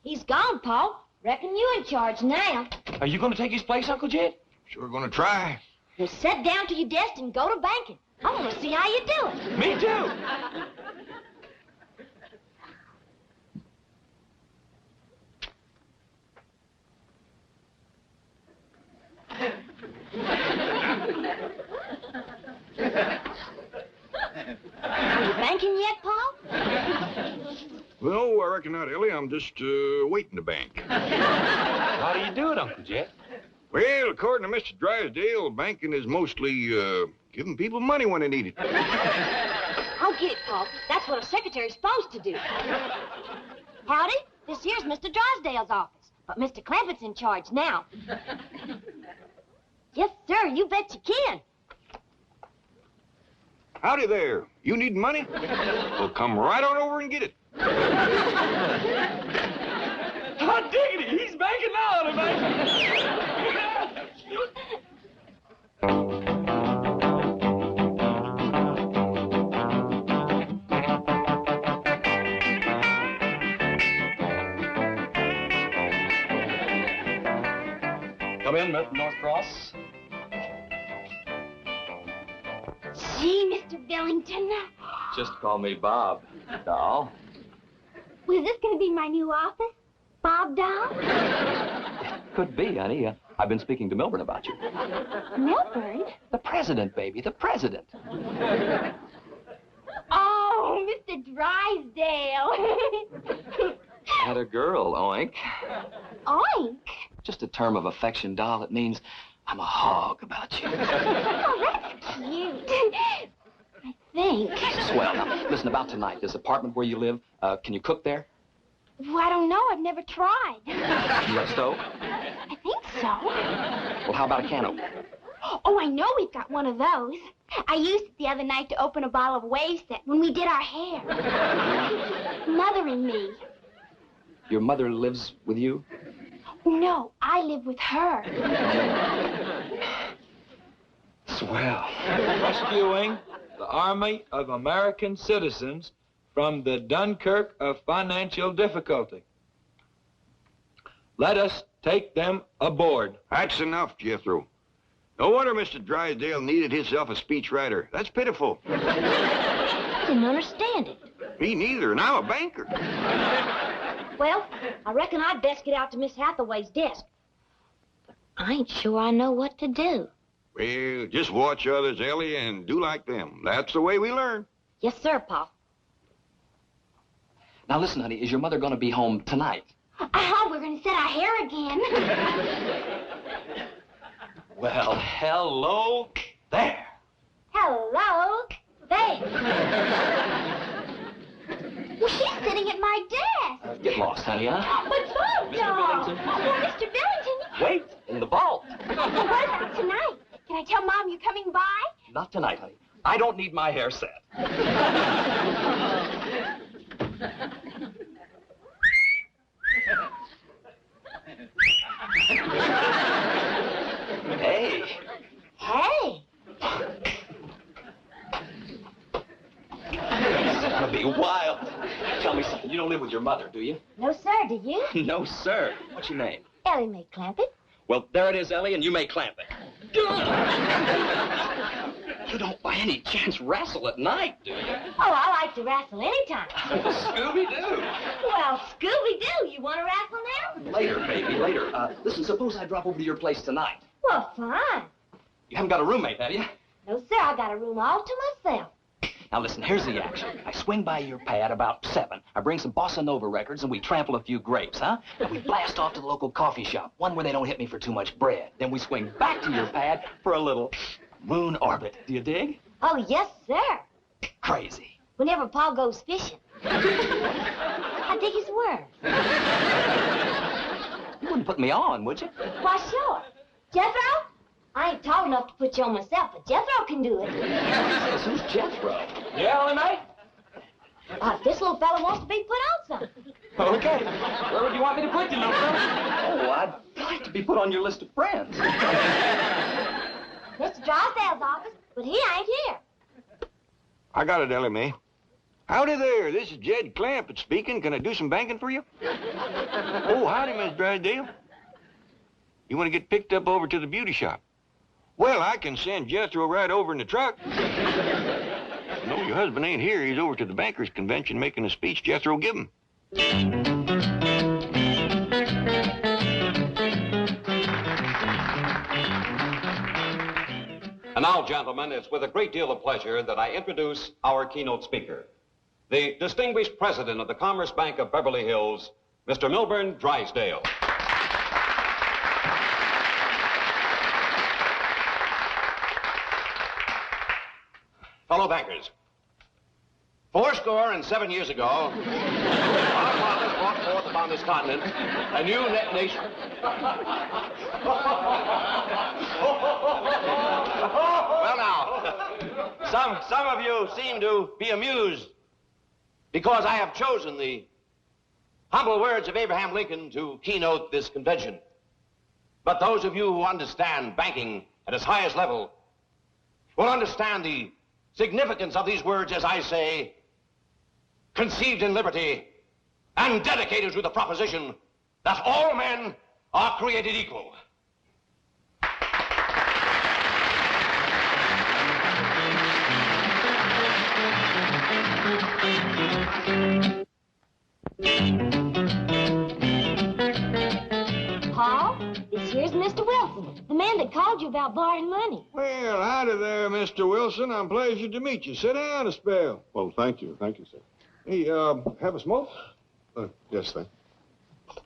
He's gone, Pa. Reckon you in charge now. Are you going to take his place, Uncle Jed? Sure going to try. Well, sit down to your desk and go to banking. I want to see how you do it. Me too. You banking yet, Pa? Well, I reckon not, Ellie. I'm just waiting to bank. How do you do it, Uncle Jed? Well, according to Mr. Drysdale, banking is mostly giving people money when they need it. I'll get it, Paul. That's what a secretary's supposed to do. Howdy, this here's Mr. Drysdale's office, but Mr. Clampett's in charge now. Yes, sir, you bet you can. Howdy there. You need money? Well, come right on over and get it. Hot diggity, he's banking now, man. Come in, North Cross. Gee, Mr. Billington. Just call me Bob, doll. Was this going to be my new office? Bob Doll? Could be, honey. I've been speaking to Milburn about you. Milburn? The president, baby, the president. Oh, Mr. Drysdale. Had a girl, oink. Oink? Just a term of affection, doll. It means I'm a hog about you. Oh, that's cute. I think. Swell. Now, listen, about tonight, this apartment where you live, can you cook there? Well, I don't know. I've never tried. You got a stove? I think so. Well, how about a can opener? Oh, I know we've got one of those. I used it the other night to open a bottle of wave set when we did our hair. Mother and me. Your mother lives with you? No, I live with her. Swell. Rescuing the Army of American citizens from the Dunkirk of financial difficulty. Let us take them aboard. That's enough, Jethro. No wonder Mr. Drysdale needed himself a speechwriter. That's pitiful. I didn't understand it. Me neither, and I'm a banker. Well, I reckon I'd best get out to Miss Hathaway's desk. But I ain't sure I know what to do. Well, just watch others, Ellie, and do like them. That's the way we learn. Yes, sir, Pa. Now, listen, honey, is your mother going to be home tonight? Oh, we're going to set our hair again. Well, hello there. Hello there. Well, she's sitting at my desk. Get lost, honey, huh? But Bob, Mr. Billington. Oh, Mr. Billington. Wait, in the vault. Well, what about tonight? Can I tell Mom you're coming by? Not tonight, honey. I don't need my hair set. Hey. Hey. It's gonna be wild. Tell me something. You don't live with your mother, do you? No, sir, do you? No, sir. What's your name? Elly May Clampett. Well, there it is, Ellie, and you may clamp it. You don't by any chance wrestle at night, do you? Oh, I like to wrestle anytime. Scooby-Doo. Well, Scooby-Doo, you want to wrestle now? Later, baby, later. Listen, suppose I drop over to your place tonight. Well, fine. You haven't got a roommate, have you? No, sir, I got a room all to myself. Now, listen, here's the action. I swing by your pad about 7. I bring some bossa nova records, and we trample a few grapes, huh? And we blast off to the local coffee shop, one where they don't hit me for too much bread. Then we swing back to your pad for a little moon orbit. Do you dig? Oh, yes, sir. Crazy. Whenever Pa goes fishing. I dig his word. You wouldn't put me on, would you? Why, sure. Jethro? I ain't tall enough to put you on myself, but Jethro can do it. Yes, who's Jethro? Yeah, Elly May? If this little fella wants to be put on something. Okay. Where would you want me to put you, Milton? Oh, I'd like to be put on your list of friends. Mr. Drysdale's office, but he ain't here. I got it, Ellie Mae. Howdy there. This is Jed Clampett speaking. Can I do some banking for you? Oh, howdy, Miss Drysdale. You want to get picked up over to the beauty shop? Well, I can send Jethro right over in the truck. No, your husband ain't here. He's over to the bankers' convention making a speech Jethro give him. And now, gentlemen, it's with a great deal of pleasure that I introduce our keynote speaker, the distinguished president of the Commerce Bank of Beverly Hills, Mr. Milburn Drysdale. Fellow bankers, 407 years ago, our fathers brought forth upon this continent a new nation. Well, now, some of you seem to be amused because I have chosen the humble words of Abraham Lincoln to keynote this convention. But those of you who understand banking at its highest level will understand the significance of these words as I say, conceived in liberty and dedicated to the proposition that all men are created equal. Paul, this here's Mr. Wilson, the man that called you about borrowing money. Well, howdy there, Mr. Wilson. I'm pleased to meet you. Sit down a spell. Well, thank you, sir. Hey, have a smoke? Yes, thank you.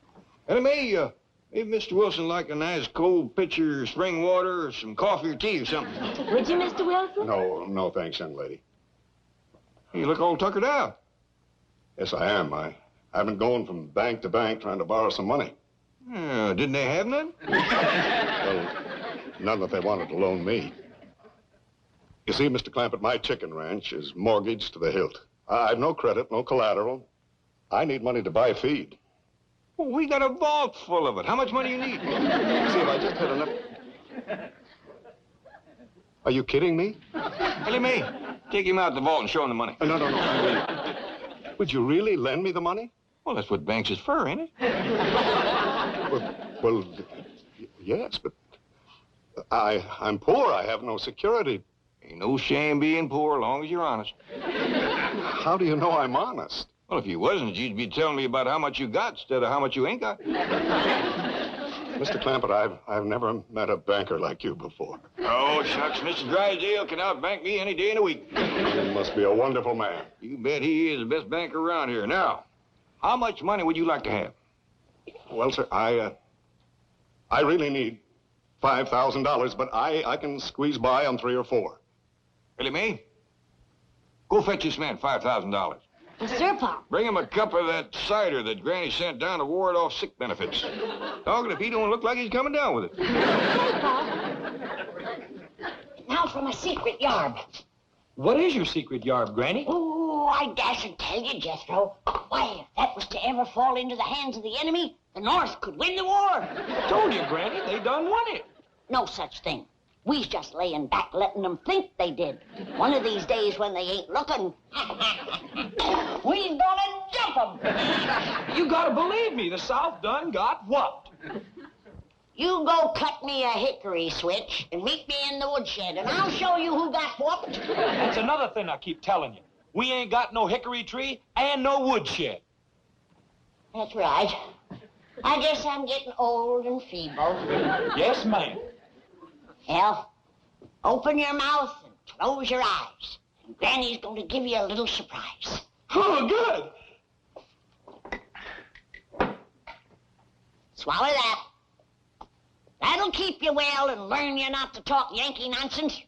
And maybe Mr. Wilson like a nice cold pitcher of spring water or some coffee or tea or something. Would you, Mr. Wilson? No, thanks, young lady. You look all tuckered out. Yes, I am. I've been going from bank to bank trying to borrow some money. Didn't they have none? Well, none that they wanted to loan me. You see, Mr. Clampett, my chicken ranch is mortgaged to the hilt. I've no credit, no collateral. I need money to buy feed. Well, we got a vault full of it. How much money you need? See, if I just had enough... Are you kidding me? Elly May, take him out to the vault and show him the money. No. Would you really lend me the money? Well, that's what banks is for, ain't it? Well, yes, but I'm poor. I have no security. Ain't no shame being poor as long as you're honest. How do you know I'm honest? Well, if you wasn't, you'd be telling me about how much you got instead of how much you ain't got. Mr. Clampett, I've never met a banker like you before. Oh, shucks, Mr. Drysdale can outbank me any day in the week. He must be a wonderful man. You bet he is the best banker around here. Now, how much money would you like to have? Well, sir, I really need $5,000, but I can squeeze by on 3 or 4. Elly May, go fetch this man $5,000. Yes, sir, Paul. Bring him a cup of that cider that Granny sent down to ward off sick benefits. Doggone if he don't look like he's coming down with it. Okay, Paul. Now for my secret yarb. What is your secret yarb, Granny? Oh, I dasn't tell you, Jethro. Why, if that was to ever fall into the hands of the enemy, the North could win the war. I told you, Granny, they done won it. No such thing. We's just laying back letting them think they did. One of these days when they ain't looking, we's gonna jump them. You gotta believe me, the South done got whooped. You go cut me a hickory switch and meet me in the woodshed, and I'll show you who got whooped. That's another thing I keep telling you. We ain't got no hickory tree and no woodshed. That's right. I guess I'm getting old and feeble. Yes, ma'am. Well, open your mouth and close your eyes. And Granny's going to give you a little surprise. Oh, good. Swallow that. That'll keep you well and learn you not to talk Yankee nonsense.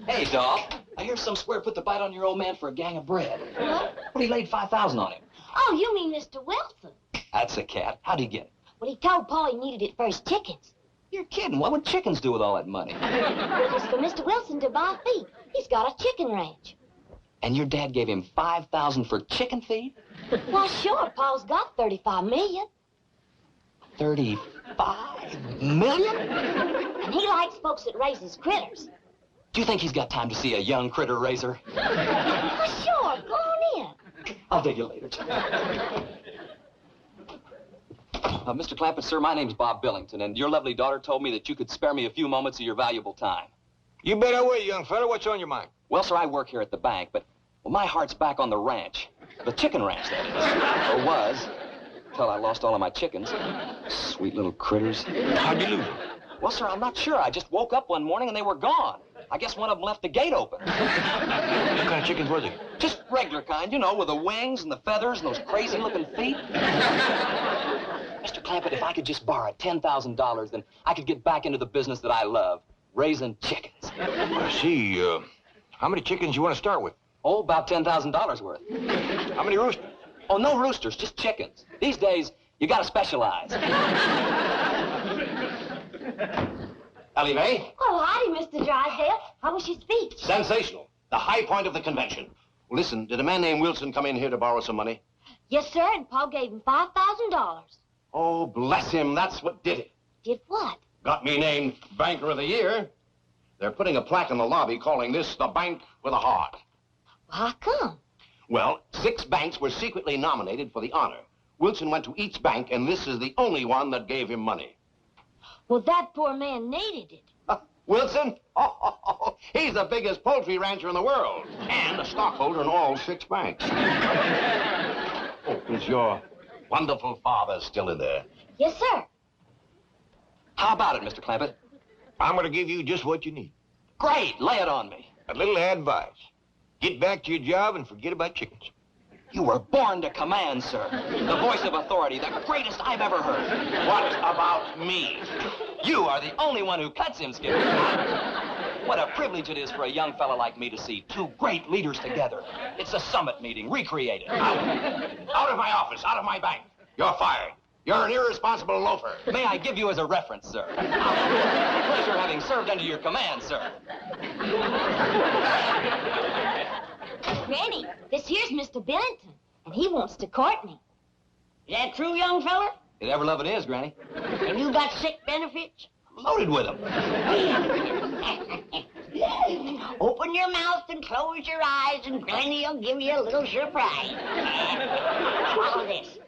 Hey, Doc. I hear some square put the bite on your old man for a gang of bread. What? Well, he laid $5,000 on him. Oh, you mean Mr. Wilson? That's a cat. How'd he get it? Well, he told Paul he needed it for his chickens. You're kidding. What would chickens do with all that money? It was for Mr. Wilson to buy feed. He's got a chicken ranch. And your dad gave him $5,000 for chicken feed? Well, sure, Paul's got $35 million. $35 million? And he likes folks that raises critters. Do you think he's got time to see a young critter raiser? Well, sure, go on in. I'll dig you later. Mr. Clampett, sir, my name's Bob Billington, and your lovely daughter told me that you could spare me a few moments of your valuable time. You bet I will, young fella. What's on your mind? Well, sir, I work here at the bank, but my heart's back on the ranch. The chicken ranch, that is. Or was, till I lost all of my chickens. Sweet little critters. How'd you lose them? Well, sir, I'm not sure. I just woke up one morning and they were gone. I guess one of them left the gate open. What kind of chickens were they? Just regular kind, you know, with the wings and the feathers and those crazy-looking feet. Mr. Clampett, if I could just borrow $10,000, then I could get back into the business that I love, raising chickens. I see. How many chickens you want to start with? Oh, about $10,000 worth. How many roosters? Oh, no roosters, just chickens. These days, you gotta specialize. Elly May? Oh, howdy, Mr. Drysdale. How was your speech? Sensational. The high point of the convention. Listen, did a man named Wilson come in here to borrow some money? Yes, sir, and Paul gave him $5,000. Oh, bless him. That's what did it. Did what? Got me named Banker of the Year. They're putting a plaque in the lobby calling this the bank with a heart. How come? Well, 6 banks were secretly nominated for the honor. Wilson went to each bank, and this is the only one that gave him money. Well, that poor man needed it. Wilson? Oh, he's the biggest poultry rancher in the world, and a stockholder in all 6 banks. Oh, is your wonderful father still in there? Yes, sir. How about it, Mr. Clampett? I'm going to give you just what you need. Great, lay it on me. A little advice. Get back to your job and forget about chickens. You were born to command, sir. The voice of authority, the greatest I've ever heard. What about me? You are the only one who cuts him, Skipper. What a privilege it is for a young fella like me to see 2 great leaders together. It's a summit meeting, recreated. Out of my office, out of my bank. You're fired. You're an irresponsible loafer. May I give you as a reference, sir? Pleasure having served under your command, sir. Granny, this here's Mr. Billington, and he wants to court me. Is that true, young fella? It ever love it is, Granny. And you got sick benefits? Loaded with them. Open your mouth and close your eyes, and Granny will give you a little surprise. Swallow this.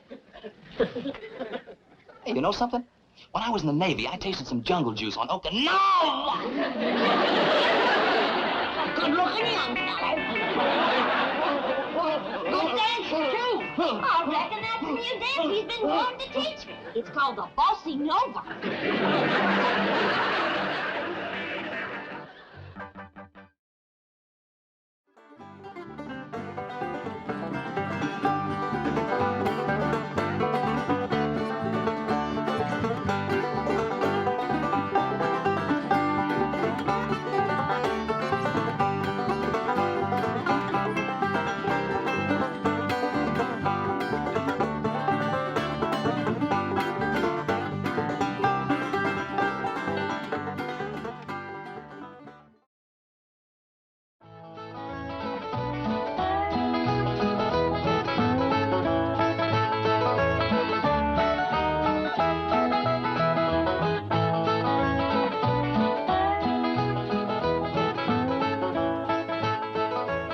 Hey, you know something? When I was in the Navy, I tasted some jungle juice on Okinawa. Good-looking young fella. Good dancer, too. I reckon that's the new dance he's been wanting to teach me. It's called the Bossy Nova.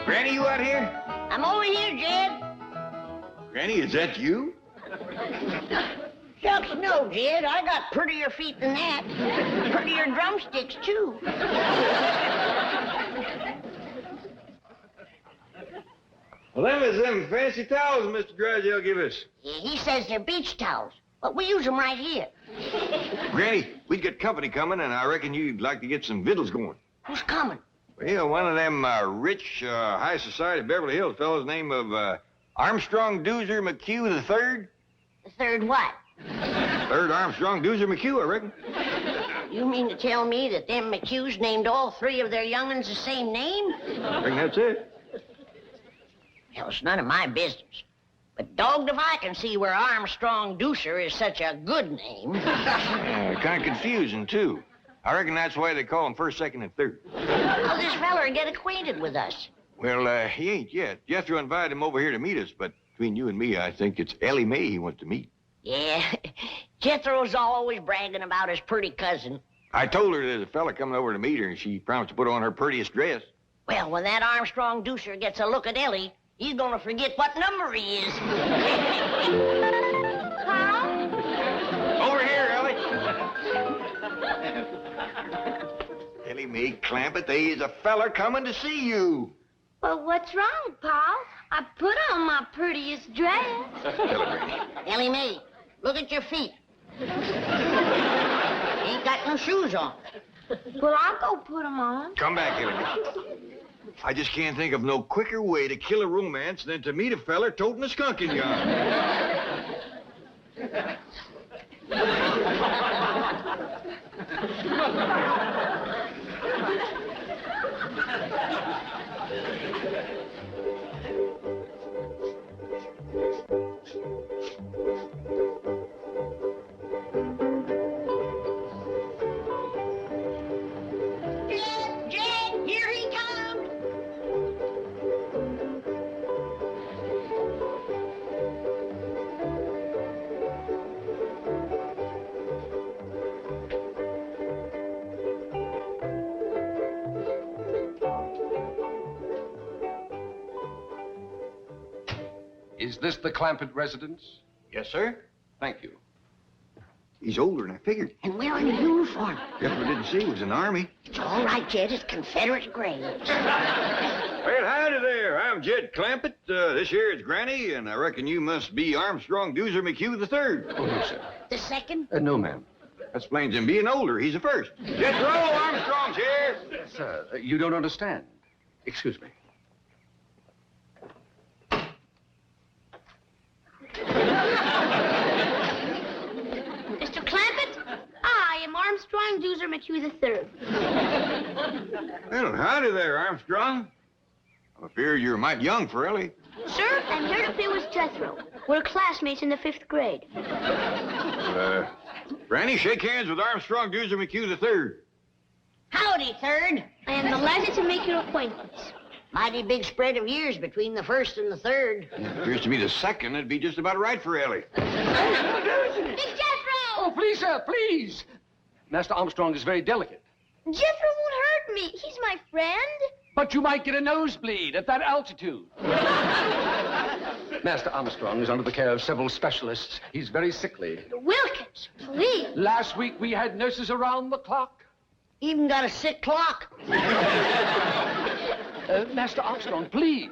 Granny, you out here? I'm over here, Jed. Granny, is that you? Shucks, no, Jed. I got prettier feet than that. Prettier drumsticks, too. Well, them is them fancy towels Mr. Drysdale give us. Yeah, he says they're beach towels, but we use them right here. Granny, we've got company coming, and I reckon you'd like to get some victuals going. Who's coming? Well, one of them rich, high society Beverly Hills fellows named of Armstrong Doozer McHugh III. The third what? 3rd Armstrong Doozer McHugh, I reckon. You mean to tell me that them McHughes named all 3 of their young'uns the same name? I reckon that's it. Well, it's none of my business. But dogged if I can see where Armstrong Doozer is such a good name. Kind of confusing, too. I reckon that's why they call him 1st, 2nd, and 3rd. How'll this feller get acquainted with us? Well, he ain't yet. Jethro invited him over here to meet us, but between you and me, I think it's Elly May he wants to meet. Yeah, Jethro's always bragging about his pretty cousin. I told her there's a fella coming over to meet her, and she promised to put on her prettiest dress. Well, when that Armstrong Doozer gets a look at Elly, he's gonna forget what number he is. Huh? Over here, Elly. Elly May Clampett, there's a fella coming to see you. Well, what's wrong, Paul? I put on my prettiest dress. Elly May, look at your feet. You ain't got no shoes on. Well, I'll go put them on. Come back, Elly. I just can't think of no quicker way to kill a romance than to meet a feller toting a skunk in your arm. Jed, here he comes. Is this the Clampett residence? Yes, sir. Thank you. He's older than I figured. And wearing a uniform. Jethro didn't say he was in the Army. It's all right, Jed. It's Confederate graves. Well, howdy there. I'm Jed Clampett. This here is Granny, and I reckon you must be Armstrong Doozer McHugh III. Oh, no, sir. The second? No, ma'am. That explains him being older. He's the first. Jethro, Armstrong's here. Sir, you don't understand. Excuse me. Mr. Clampett, I am Armstrong Doozer McHugh III. Well, howdy there, Armstrong. I fear you're mighty young for Elly. Sir, I'm here to play with Jethro. We're classmates in the 5th grade. Granny, shake hands with Armstrong Doozer McHugh III. Howdy, third. I am delighted to make your acquaintance. Mighty big spread of years between the first and the third. Appears to be the second. It'd be just about right for Elly. Big Jethro! Oh, please, sir, please. Master Armstrong is very delicate. Jethro won't hurt me. He's my friend. But you might get a nosebleed at that altitude. Master Armstrong is under the care of several specialists. He's very sickly. Wilkins, please. Last week we had nurses around the clock. Even got a sick clock. Master Armstrong, please.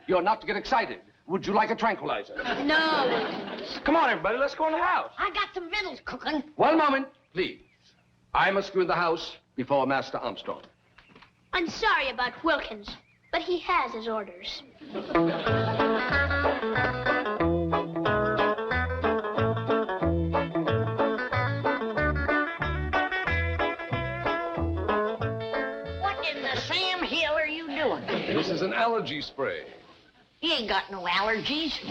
You're not to get excited. Would you like a tranquilizer? No. Come on, everybody. Let's go in the house. I got some victuals cooking. One moment, please. I must go in the house before Master Armstrong. I'm sorry about Wilkins, but he has his orders. What in the Sam Hill are you doing? This is an allergy spray. He ain't got no allergies.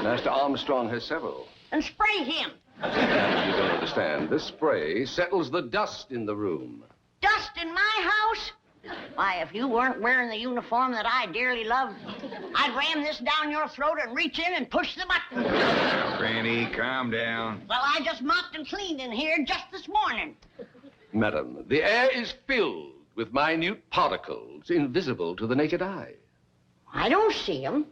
Master Armstrong has several. And spray him. You don't understand. This spray settles the dust in the room. Dust in my house? Why, if you weren't wearing the uniform that I dearly love, I'd ram this down your throat and reach in and push the button. Now, Granny, calm down. Well, I just mopped and cleaned in here just this morning. Madam, the air is filled with minute particles invisible to the naked eye. I don't see them.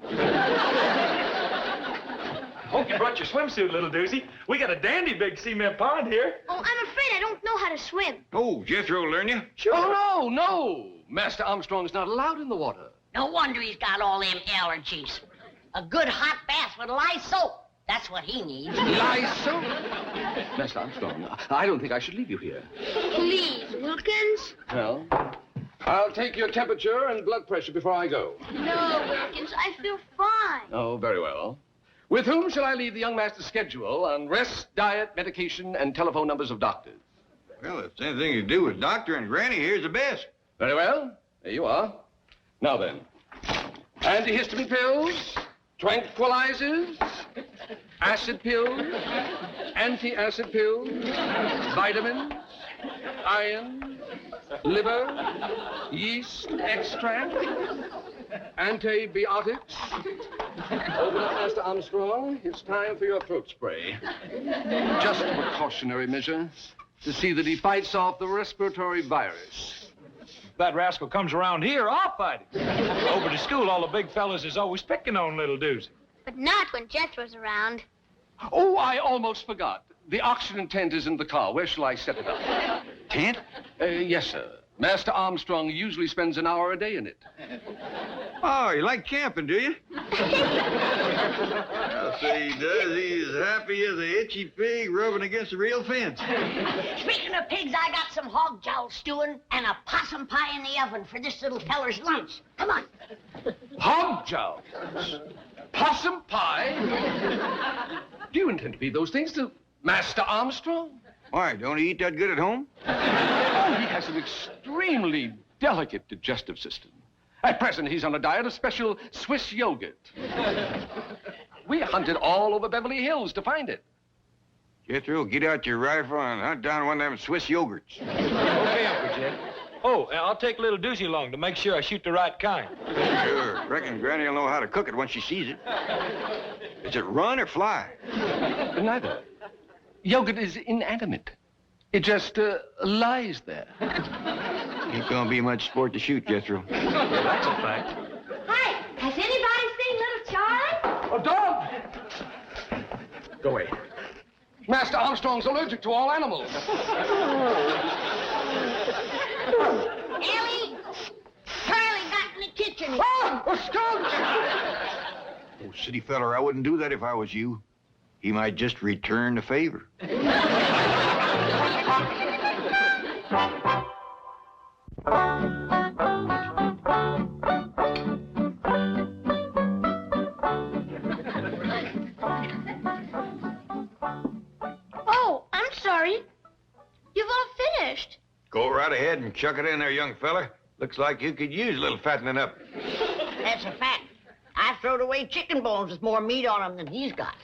Hope you brought your swimsuit, little doozy. We got a dandy big cement pond here. Oh, I'm afraid I don't know how to swim. Oh, Jethro will learn you. Sure. Oh, no. Master Armstrong's not allowed in the water. No wonder he's got all them allergies. A good hot bath with lye soap. That's what he needs. Lysol? Master Armstrong, I don't think I should leave you here. Please, Wilkins. Well, I'll take your temperature and blood pressure before I go. No, Wilkins, I feel fine. Oh, very well. With whom shall I leave the young master's schedule on rest, diet, medication, and telephone numbers of doctors? Well, if it's anything to do with Doctor and Granny, here's the best. Very well. There you are. Now then, antihistamine pills, tranquilizers, acid pills, anti-acid pills, vitamins, iron, liver, yeast extract, antibiotics. Open up, Master Armstrong. It's time for your throat spray. Just a precautionary measure to see that he fights off the respiratory virus. If that rascal comes around here, I'll fight him. Over to school, all the big fellas is always picking on little doozy. But not when Jethro's around. Oh, I almost forgot. The oxygen tent is in the car. Where shall I set it up? Tent? Yes, sir. Master Armstrong usually spends an hour a day in it. Oh, you like camping, do you? I'll say he does. He's as happy as a itchy pig rubbing against a real fence. Speaking of pigs, I got some hog jowl stewing and a possum pie in the oven for this little feller's lunch. Come on. Hog jowls? Possum pie? Do you intend to feed those things to Master Armstrong? Why, don't he eat that good at home? Oh, he has an extremely delicate digestive system. At present, he's on a diet of special Swiss yogurt. We hunted all over Beverly Hills to find it. Jethro, get out your rifle and hunt down one of them Swiss yogurts. Okay, Uncle Jed. Oh, and I'll take little Doozy along to make sure I shoot the right kind. Sure. Reckon Granny will know how to cook it once she sees it. Does it run or fly? Neither. Yogurt is inanimate. It just lies there. Ain't gonna be much sport to shoot, Jethro. Well, that's a fact. Hey, has anybody seen little Charlie? Oh, dog! Go away. Master Armstrong's allergic to all animals. Ellie! Charlie got in the kitchen. Oh, a skunk! Oh, city feller, I wouldn't do that if I was you. He might just return the favor. Oh, I'm sorry. You've all finished. Go right ahead and chuck it in there, young feller. Looks like you could use a little fattening up. That's a fact. I throwed away chicken bones with more meat on them than he's got.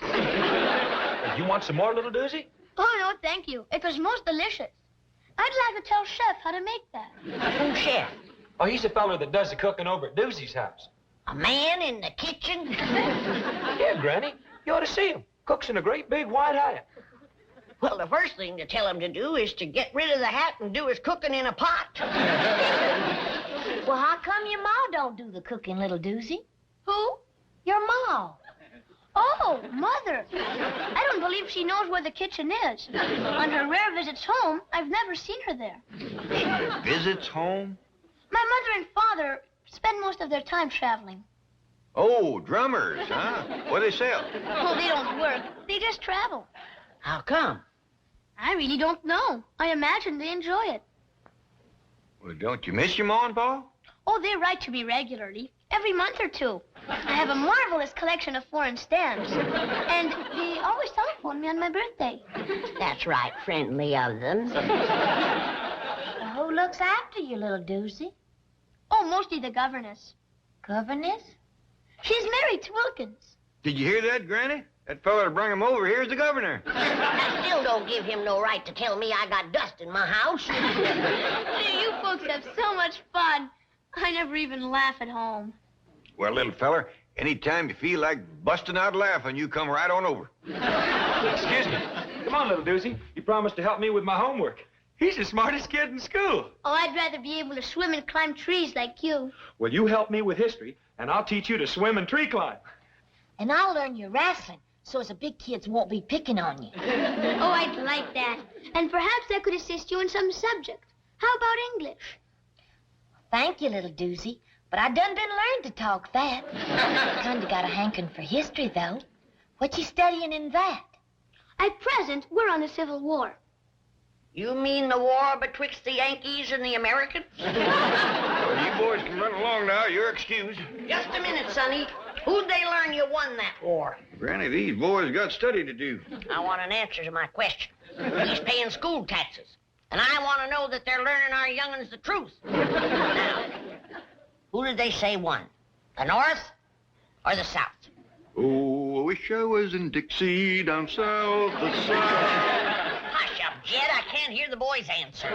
You want some more, little Doozy? Oh, no, thank you. It was most delicious. I'd like to tell Chef how to make that. Who's Chef? Oh, he's the feller that does the cooking over at Doozy's house. A man in the kitchen? Yeah, Granny. You ought to see him. Cooks in a great big white hat. Well, the first thing to tell him to do is to get rid of the hat and do his cooking in a pot. Well, how come your ma don't do the cooking, little Doozy? Who? Your ma. Oh, Mother. I don't believe she knows where the kitchen is. On her rare visits home, I've never seen her there. Visits home? My mother and father spend most of their time traveling. Oh, drummers, huh? What do they sell? Oh, they don't work. They just travel. How come? I really don't know. I imagine they enjoy it. Well, don't you miss your ma and pa? Oh, they write to me regularly. Every month or two. I have a marvelous collection of foreign stamps. And they always telephone me on my birthday. That's right, friendly of them. Well, who looks after you, little Doozy? Oh, mostly the governess. Governess? She's married to Wilkins. Did you hear that, Granny? That fella that brought him over here's the governor. That still don't give him no right to tell me I got dust in my house. You folks have so much fun. I never even laugh at home. Well, little feller, anytime you feel like busting out laughing, you come right on over. Excuse me. Come on, little Doozy. You promised to help me with my homework. He's the smartest kid in school. Oh, I'd rather be able to swim and climb trees like you. Well, you help me with history, and I'll teach you to swim and tree climb. And I'll learn you wrestling, so as the big kids won't be picking on you. Oh, I'd like that. And perhaps I could assist you in some subject. How about English? Thank you, little Doozy. But I done been learned to talk that. Kinda got a hankering for history, though. What you studying in that? At present, we're on the Civil War. You mean the war betwixt the Yankees and the Americans? Well, you boys can run along now. You're excused. Just a minute, Sonny. Who'd they learn you won that war? Granny, these boys got study to do. I want an answer to my question. He's paying school taxes. And I want to know that they're learning our young'uns the truth. Now, who did they say won? The North or the South? Oh, I wish I was in Dixie down south, the south. Hush up, Jed. I can't hear the boy's answer.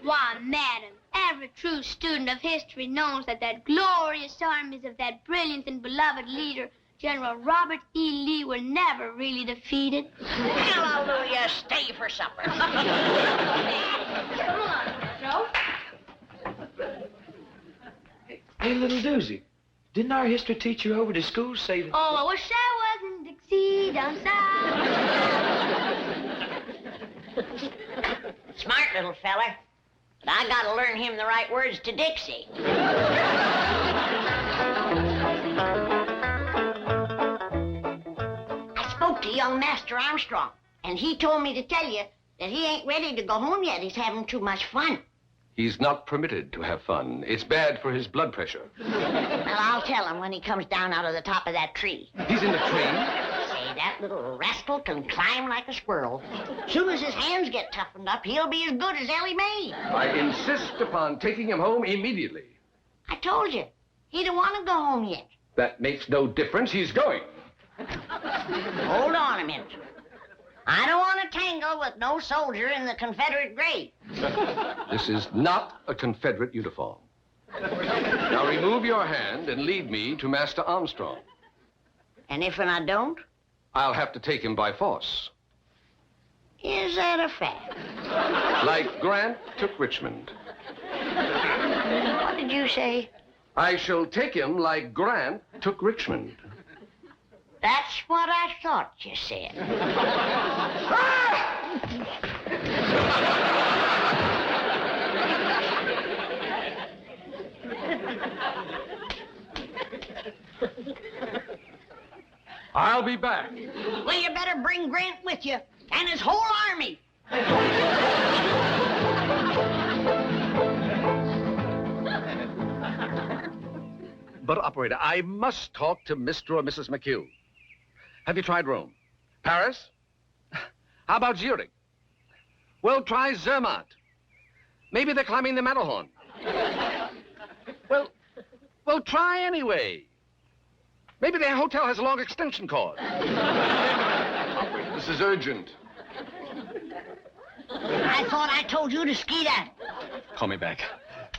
Why, madam, every true student of history knows that glorious armies of that brilliant and beloved leader, General Robert E. Lee, were never really defeated. Hallelujah. Stay for supper. Come on, Jethro. Hey, little Doozy, didn't our history teacher over to school say that... Oh, I wish I was in Dixie down south. Smart little fella. But I gotta learn him the right words to Dixie. young Master Armstrong, and he told me to tell you that he ain't ready to go home yet. He's having too much fun. He's not permitted to have fun. It's bad for his blood pressure. Well, I'll tell him when he comes down out of the top of that tree. He's in the tree? Say, that little rascal can climb like a squirrel. Soon as his hands get toughened up, he'll be as good as Elly May. I insist upon taking him home immediately. I told you, he don't want to go home yet. That makes no difference. He's going. Hold on a minute. I don't want to tangle with no soldier in the Confederate grave. This is not a Confederate uniform. Now remove your hand and lead me to Master Armstrong. And if I don't? I'll have to take him by force. Is that a fact? Like Grant took Richmond. What did you say? I shall take him like Grant took Richmond. That's what I thought you said. I'll be back. Well, you better bring Grant with you, and his whole army. But, operator, I must talk to Mr. or Mrs. McHugh. Have you tried Rome? Paris? How about Zurich? Well, try Zermatt. Maybe they're climbing the Matterhorn. Well, try anyway. Maybe their hotel has a long extension cord. Operator, this is urgent. I thought I told you to ski that. Call me back.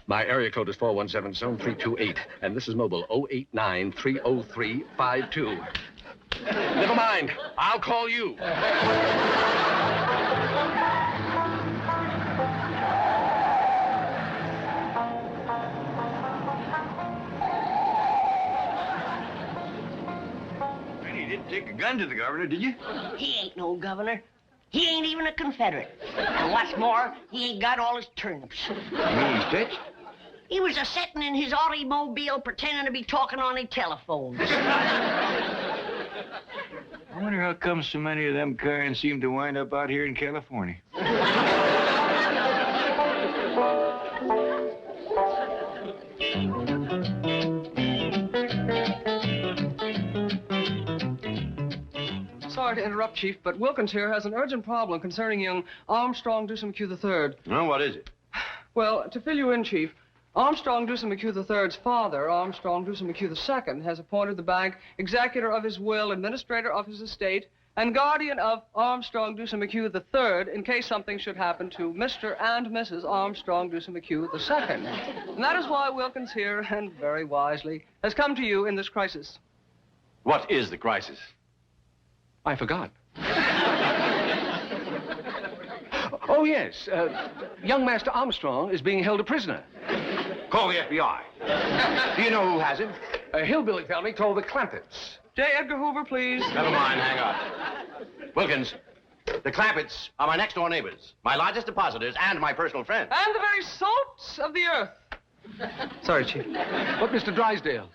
My area code is 417 zone 328, and this is mobile 089-303-52. Never mind. I'll call you. You didn't take a gun to the governor, did you? He ain't no governor. He ain't even a Confederate. And what's more, he ain't got all his turnips. You mean he's Dutch? He was a-setting in his automobile pretending to be talking on a telephone. I wonder how come so many of them kinds seem to wind up out here in California. Sorry to interrupt, Chief, but Wilkins here has an urgent problem concerning young Armstrong Dewsum McHugh III. No, what is it? Well, to fill you in, Chief, Armstrong Dewsum McHugh III's father, Armstrong Dewsum McHugh II, has appointed the bank executor of his will, administrator of his estate, and guardian of Armstrong Dewsum McHugh III in case something should happen to Mr. and Mrs. Armstrong Dewsum McHugh II. And that is why Wilkins here, and very wisely, has come to you in this crisis. What is the crisis? I forgot. Oh, yes. Young Master Armstrong is being held a prisoner. Call the FBI. Do you know who has him? A hillbilly family called the Clampetts. J. Edgar Hoover, please. Never mind, hang on. Wilkins, the Clampetts are my next-door neighbors, my largest depositors, and my personal friends. And the very salts of the earth. Sorry, Chief. But, Mr. Drysdale,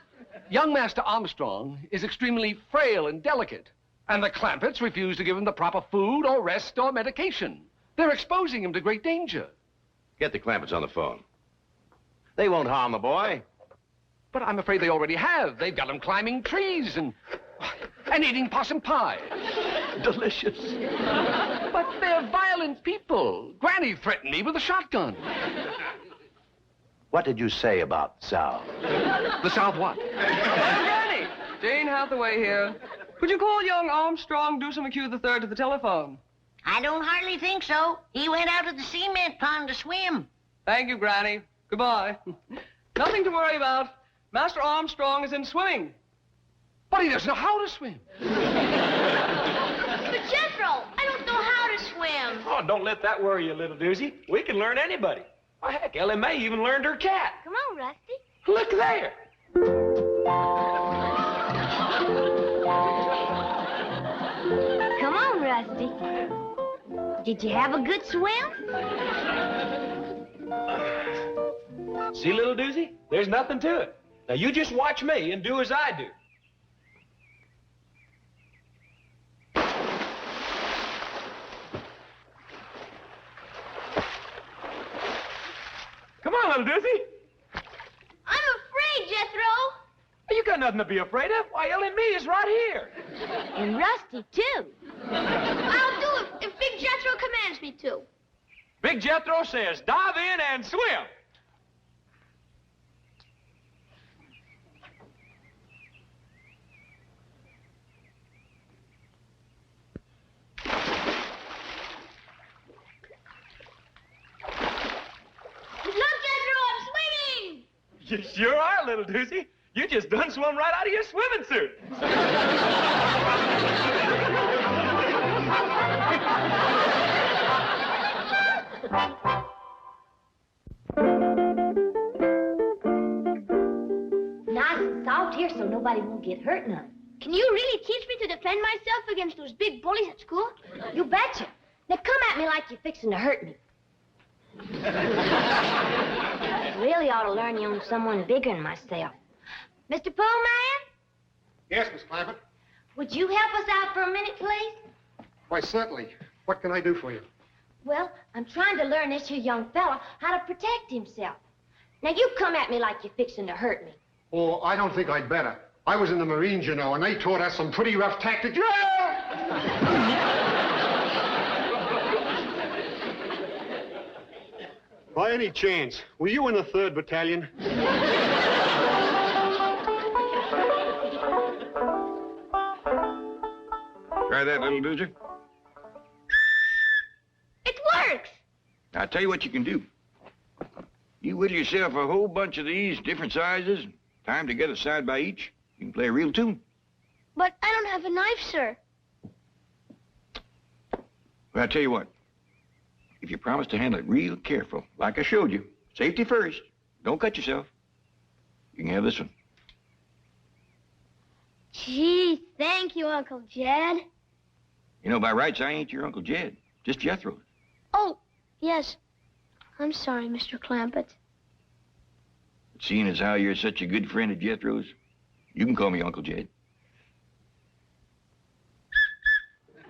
young Master Armstrong is extremely frail and delicate, and the Clampetts refuse to give him the proper food or rest or medication. They're exposing him to great danger. Get the Clampetts on the phone. They won't harm the boy. But I'm afraid they already have. They've got him climbing trees and eating possum pie. Delicious. But they're violent people. Granny threatened me with a shotgun. What did you say about the South? The South what? Granny! Jane Hathaway here. Could you call young Armstrong Dewsum McHugh III to the telephone? I don't hardly think so. He went out to the cement pond to swim. Thank you, Granny. Goodbye. Nothing to worry about. Master Armstrong is in swimming. But he doesn't know how to swim. But Jethro, I don't know how to swim. Oh, don't let that worry you, little doozy. We can learn anybody. Why, heck, Elly May even learned her cat. Come on, Rusty. Look there. Come on, Rusty. Did you have a good swim? See, little doozy? There's nothing to it. Now, you just watch me and do as I do. little doozy. I'm afraid, Jethro. You got nothing to be afraid of. Why, Elly and me is right here. And Rusty, too. I'll do it if Big Jethro commands me to. Big Jethro says, dive in and swim. Look, Jethro, I'm swimming! You sure are, little doozy. You just done swum right out of your swimming suit. Nice and soft here so nobody won't get hurt none. Can you really teach me to defend myself against those big bullies at school? You betcha. Now come at me like you're fixing to hurt me. I really ought to learn you on someone bigger than myself. Mr. Pullman? Yes, Miss Clampett? Would you help us out for a minute, please? Why, certainly. What can I do for you? Well, I'm trying to learn this here young fella how to protect himself. Now, you come at me like you're fixing to hurt me. Oh, I don't think I'd better. I was in the Marines, you know, and they taught us some pretty rough tactics. By any chance, were you in the 3rd Battalion? Try that, little doozy. It works! I'll tell you what you can do. You whittle yourself a whole bunch of these, different sizes, tie them together side by each. You can play a real tune. But I don't have a knife, sir. Well, I'll tell you what. If you promise to handle it real careful, like I showed you, safety first, don't cut yourself, you can have this one. Gee, thank you, Uncle Jed. You know, by rights, I ain't your Uncle Jed, just Jethro. Oh, yes. I'm sorry, Mr. Clampett. Seeing as how you're such a good friend of Jethro's, you can call me Uncle Jed.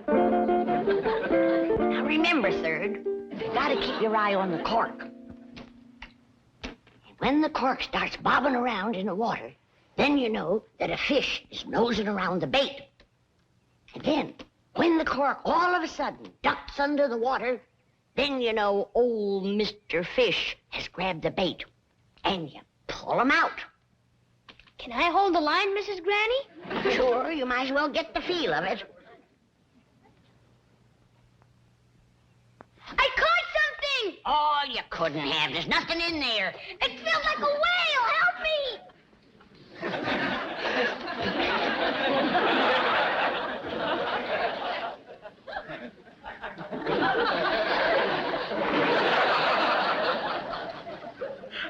Now remember, Third, you gotta keep your eye on the cork. And when the cork starts bobbing around in the water, then you know that a fish is nosing around the bait. And then, when the cork all of a sudden ducks under the water, then you know old Mr. Fish has grabbed the bait. And you pull him out. Can I hold the line, Mrs. Granny? Sure, you might as well get the feel of it. I caught something! Oh, you couldn't have. There's nothing in there. It felt like a whale! Help me!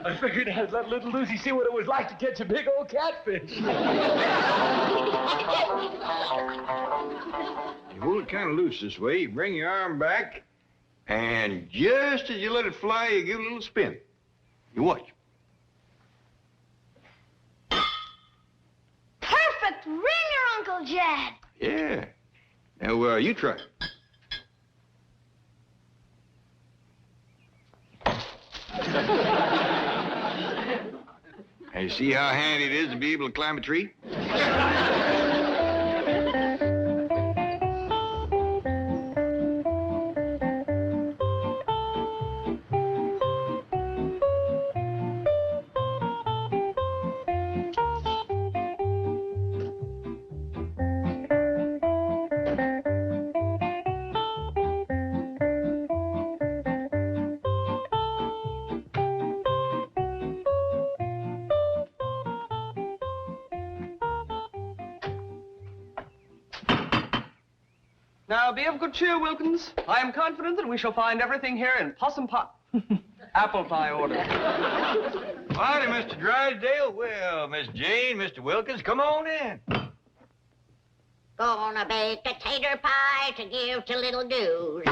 I figured I'd let little Lucy see what it was like to catch a big old catfish. You hold it kind of loose this way. You bring your arm back, and just as you let it fly, you give it a little spin. You watch. Perfect ringer, Uncle Jed. Yeah. Now, you try it. Now, you see how handy it is to be able to climb a tree? Now, be of good cheer, Wilkins. I am confident that we shall find everything here in possum pie. Apple pie order. Howdy, Mr. Drysdale. Well, Miss Jane, Mr. Wilkins, come on in. Gonna bake a tater pie to give to little Goose.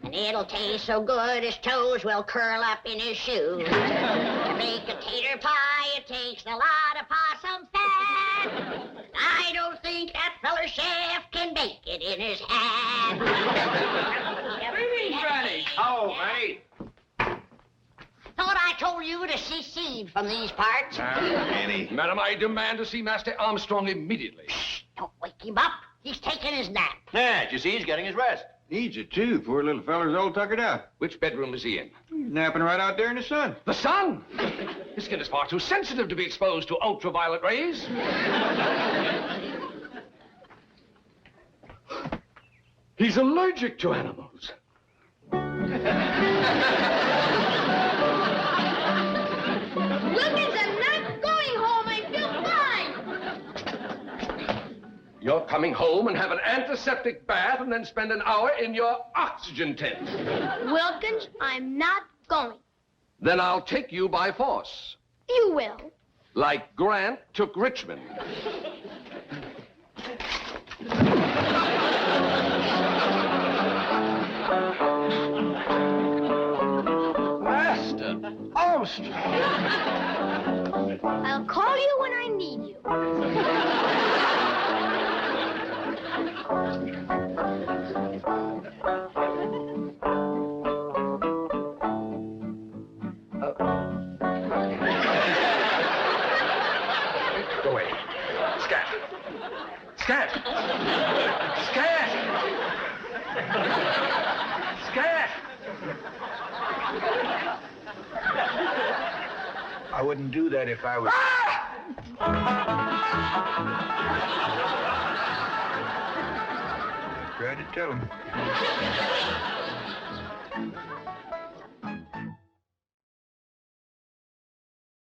And it'll taste so good his toes will curl up in his shoes. To make a tater pie, it takes a lot of possum fat. I don't think that feller chef can bake it in his hat. Greetings, Granny. Oh, hey. Thought I told told you to secede from these parts? Annie. Madam, I demand to see Master Armstrong immediately. Don't wake him up. He's taking his nap. Yeah, you see, he's getting his rest. Needs it, too. Poor little feller's all tuckered out. Which bedroom is he in? He's napping right out there in the sun. The sun? His skin is far too sensitive to be exposed to ultraviolet rays. He's allergic to animals. Wilkins, I'm not going home. I feel fine. You're coming home and have an antiseptic bath and then spend an hour in your oxygen tent. Wilkins, I'm not going. Then I'll take you by force. You will. Like Grant took Richmond. Master Armstrong. I'll call you when I need you. Go away. Scat. Scat. Scat. Scat. I wouldn't do that if I was... Tried to tell him.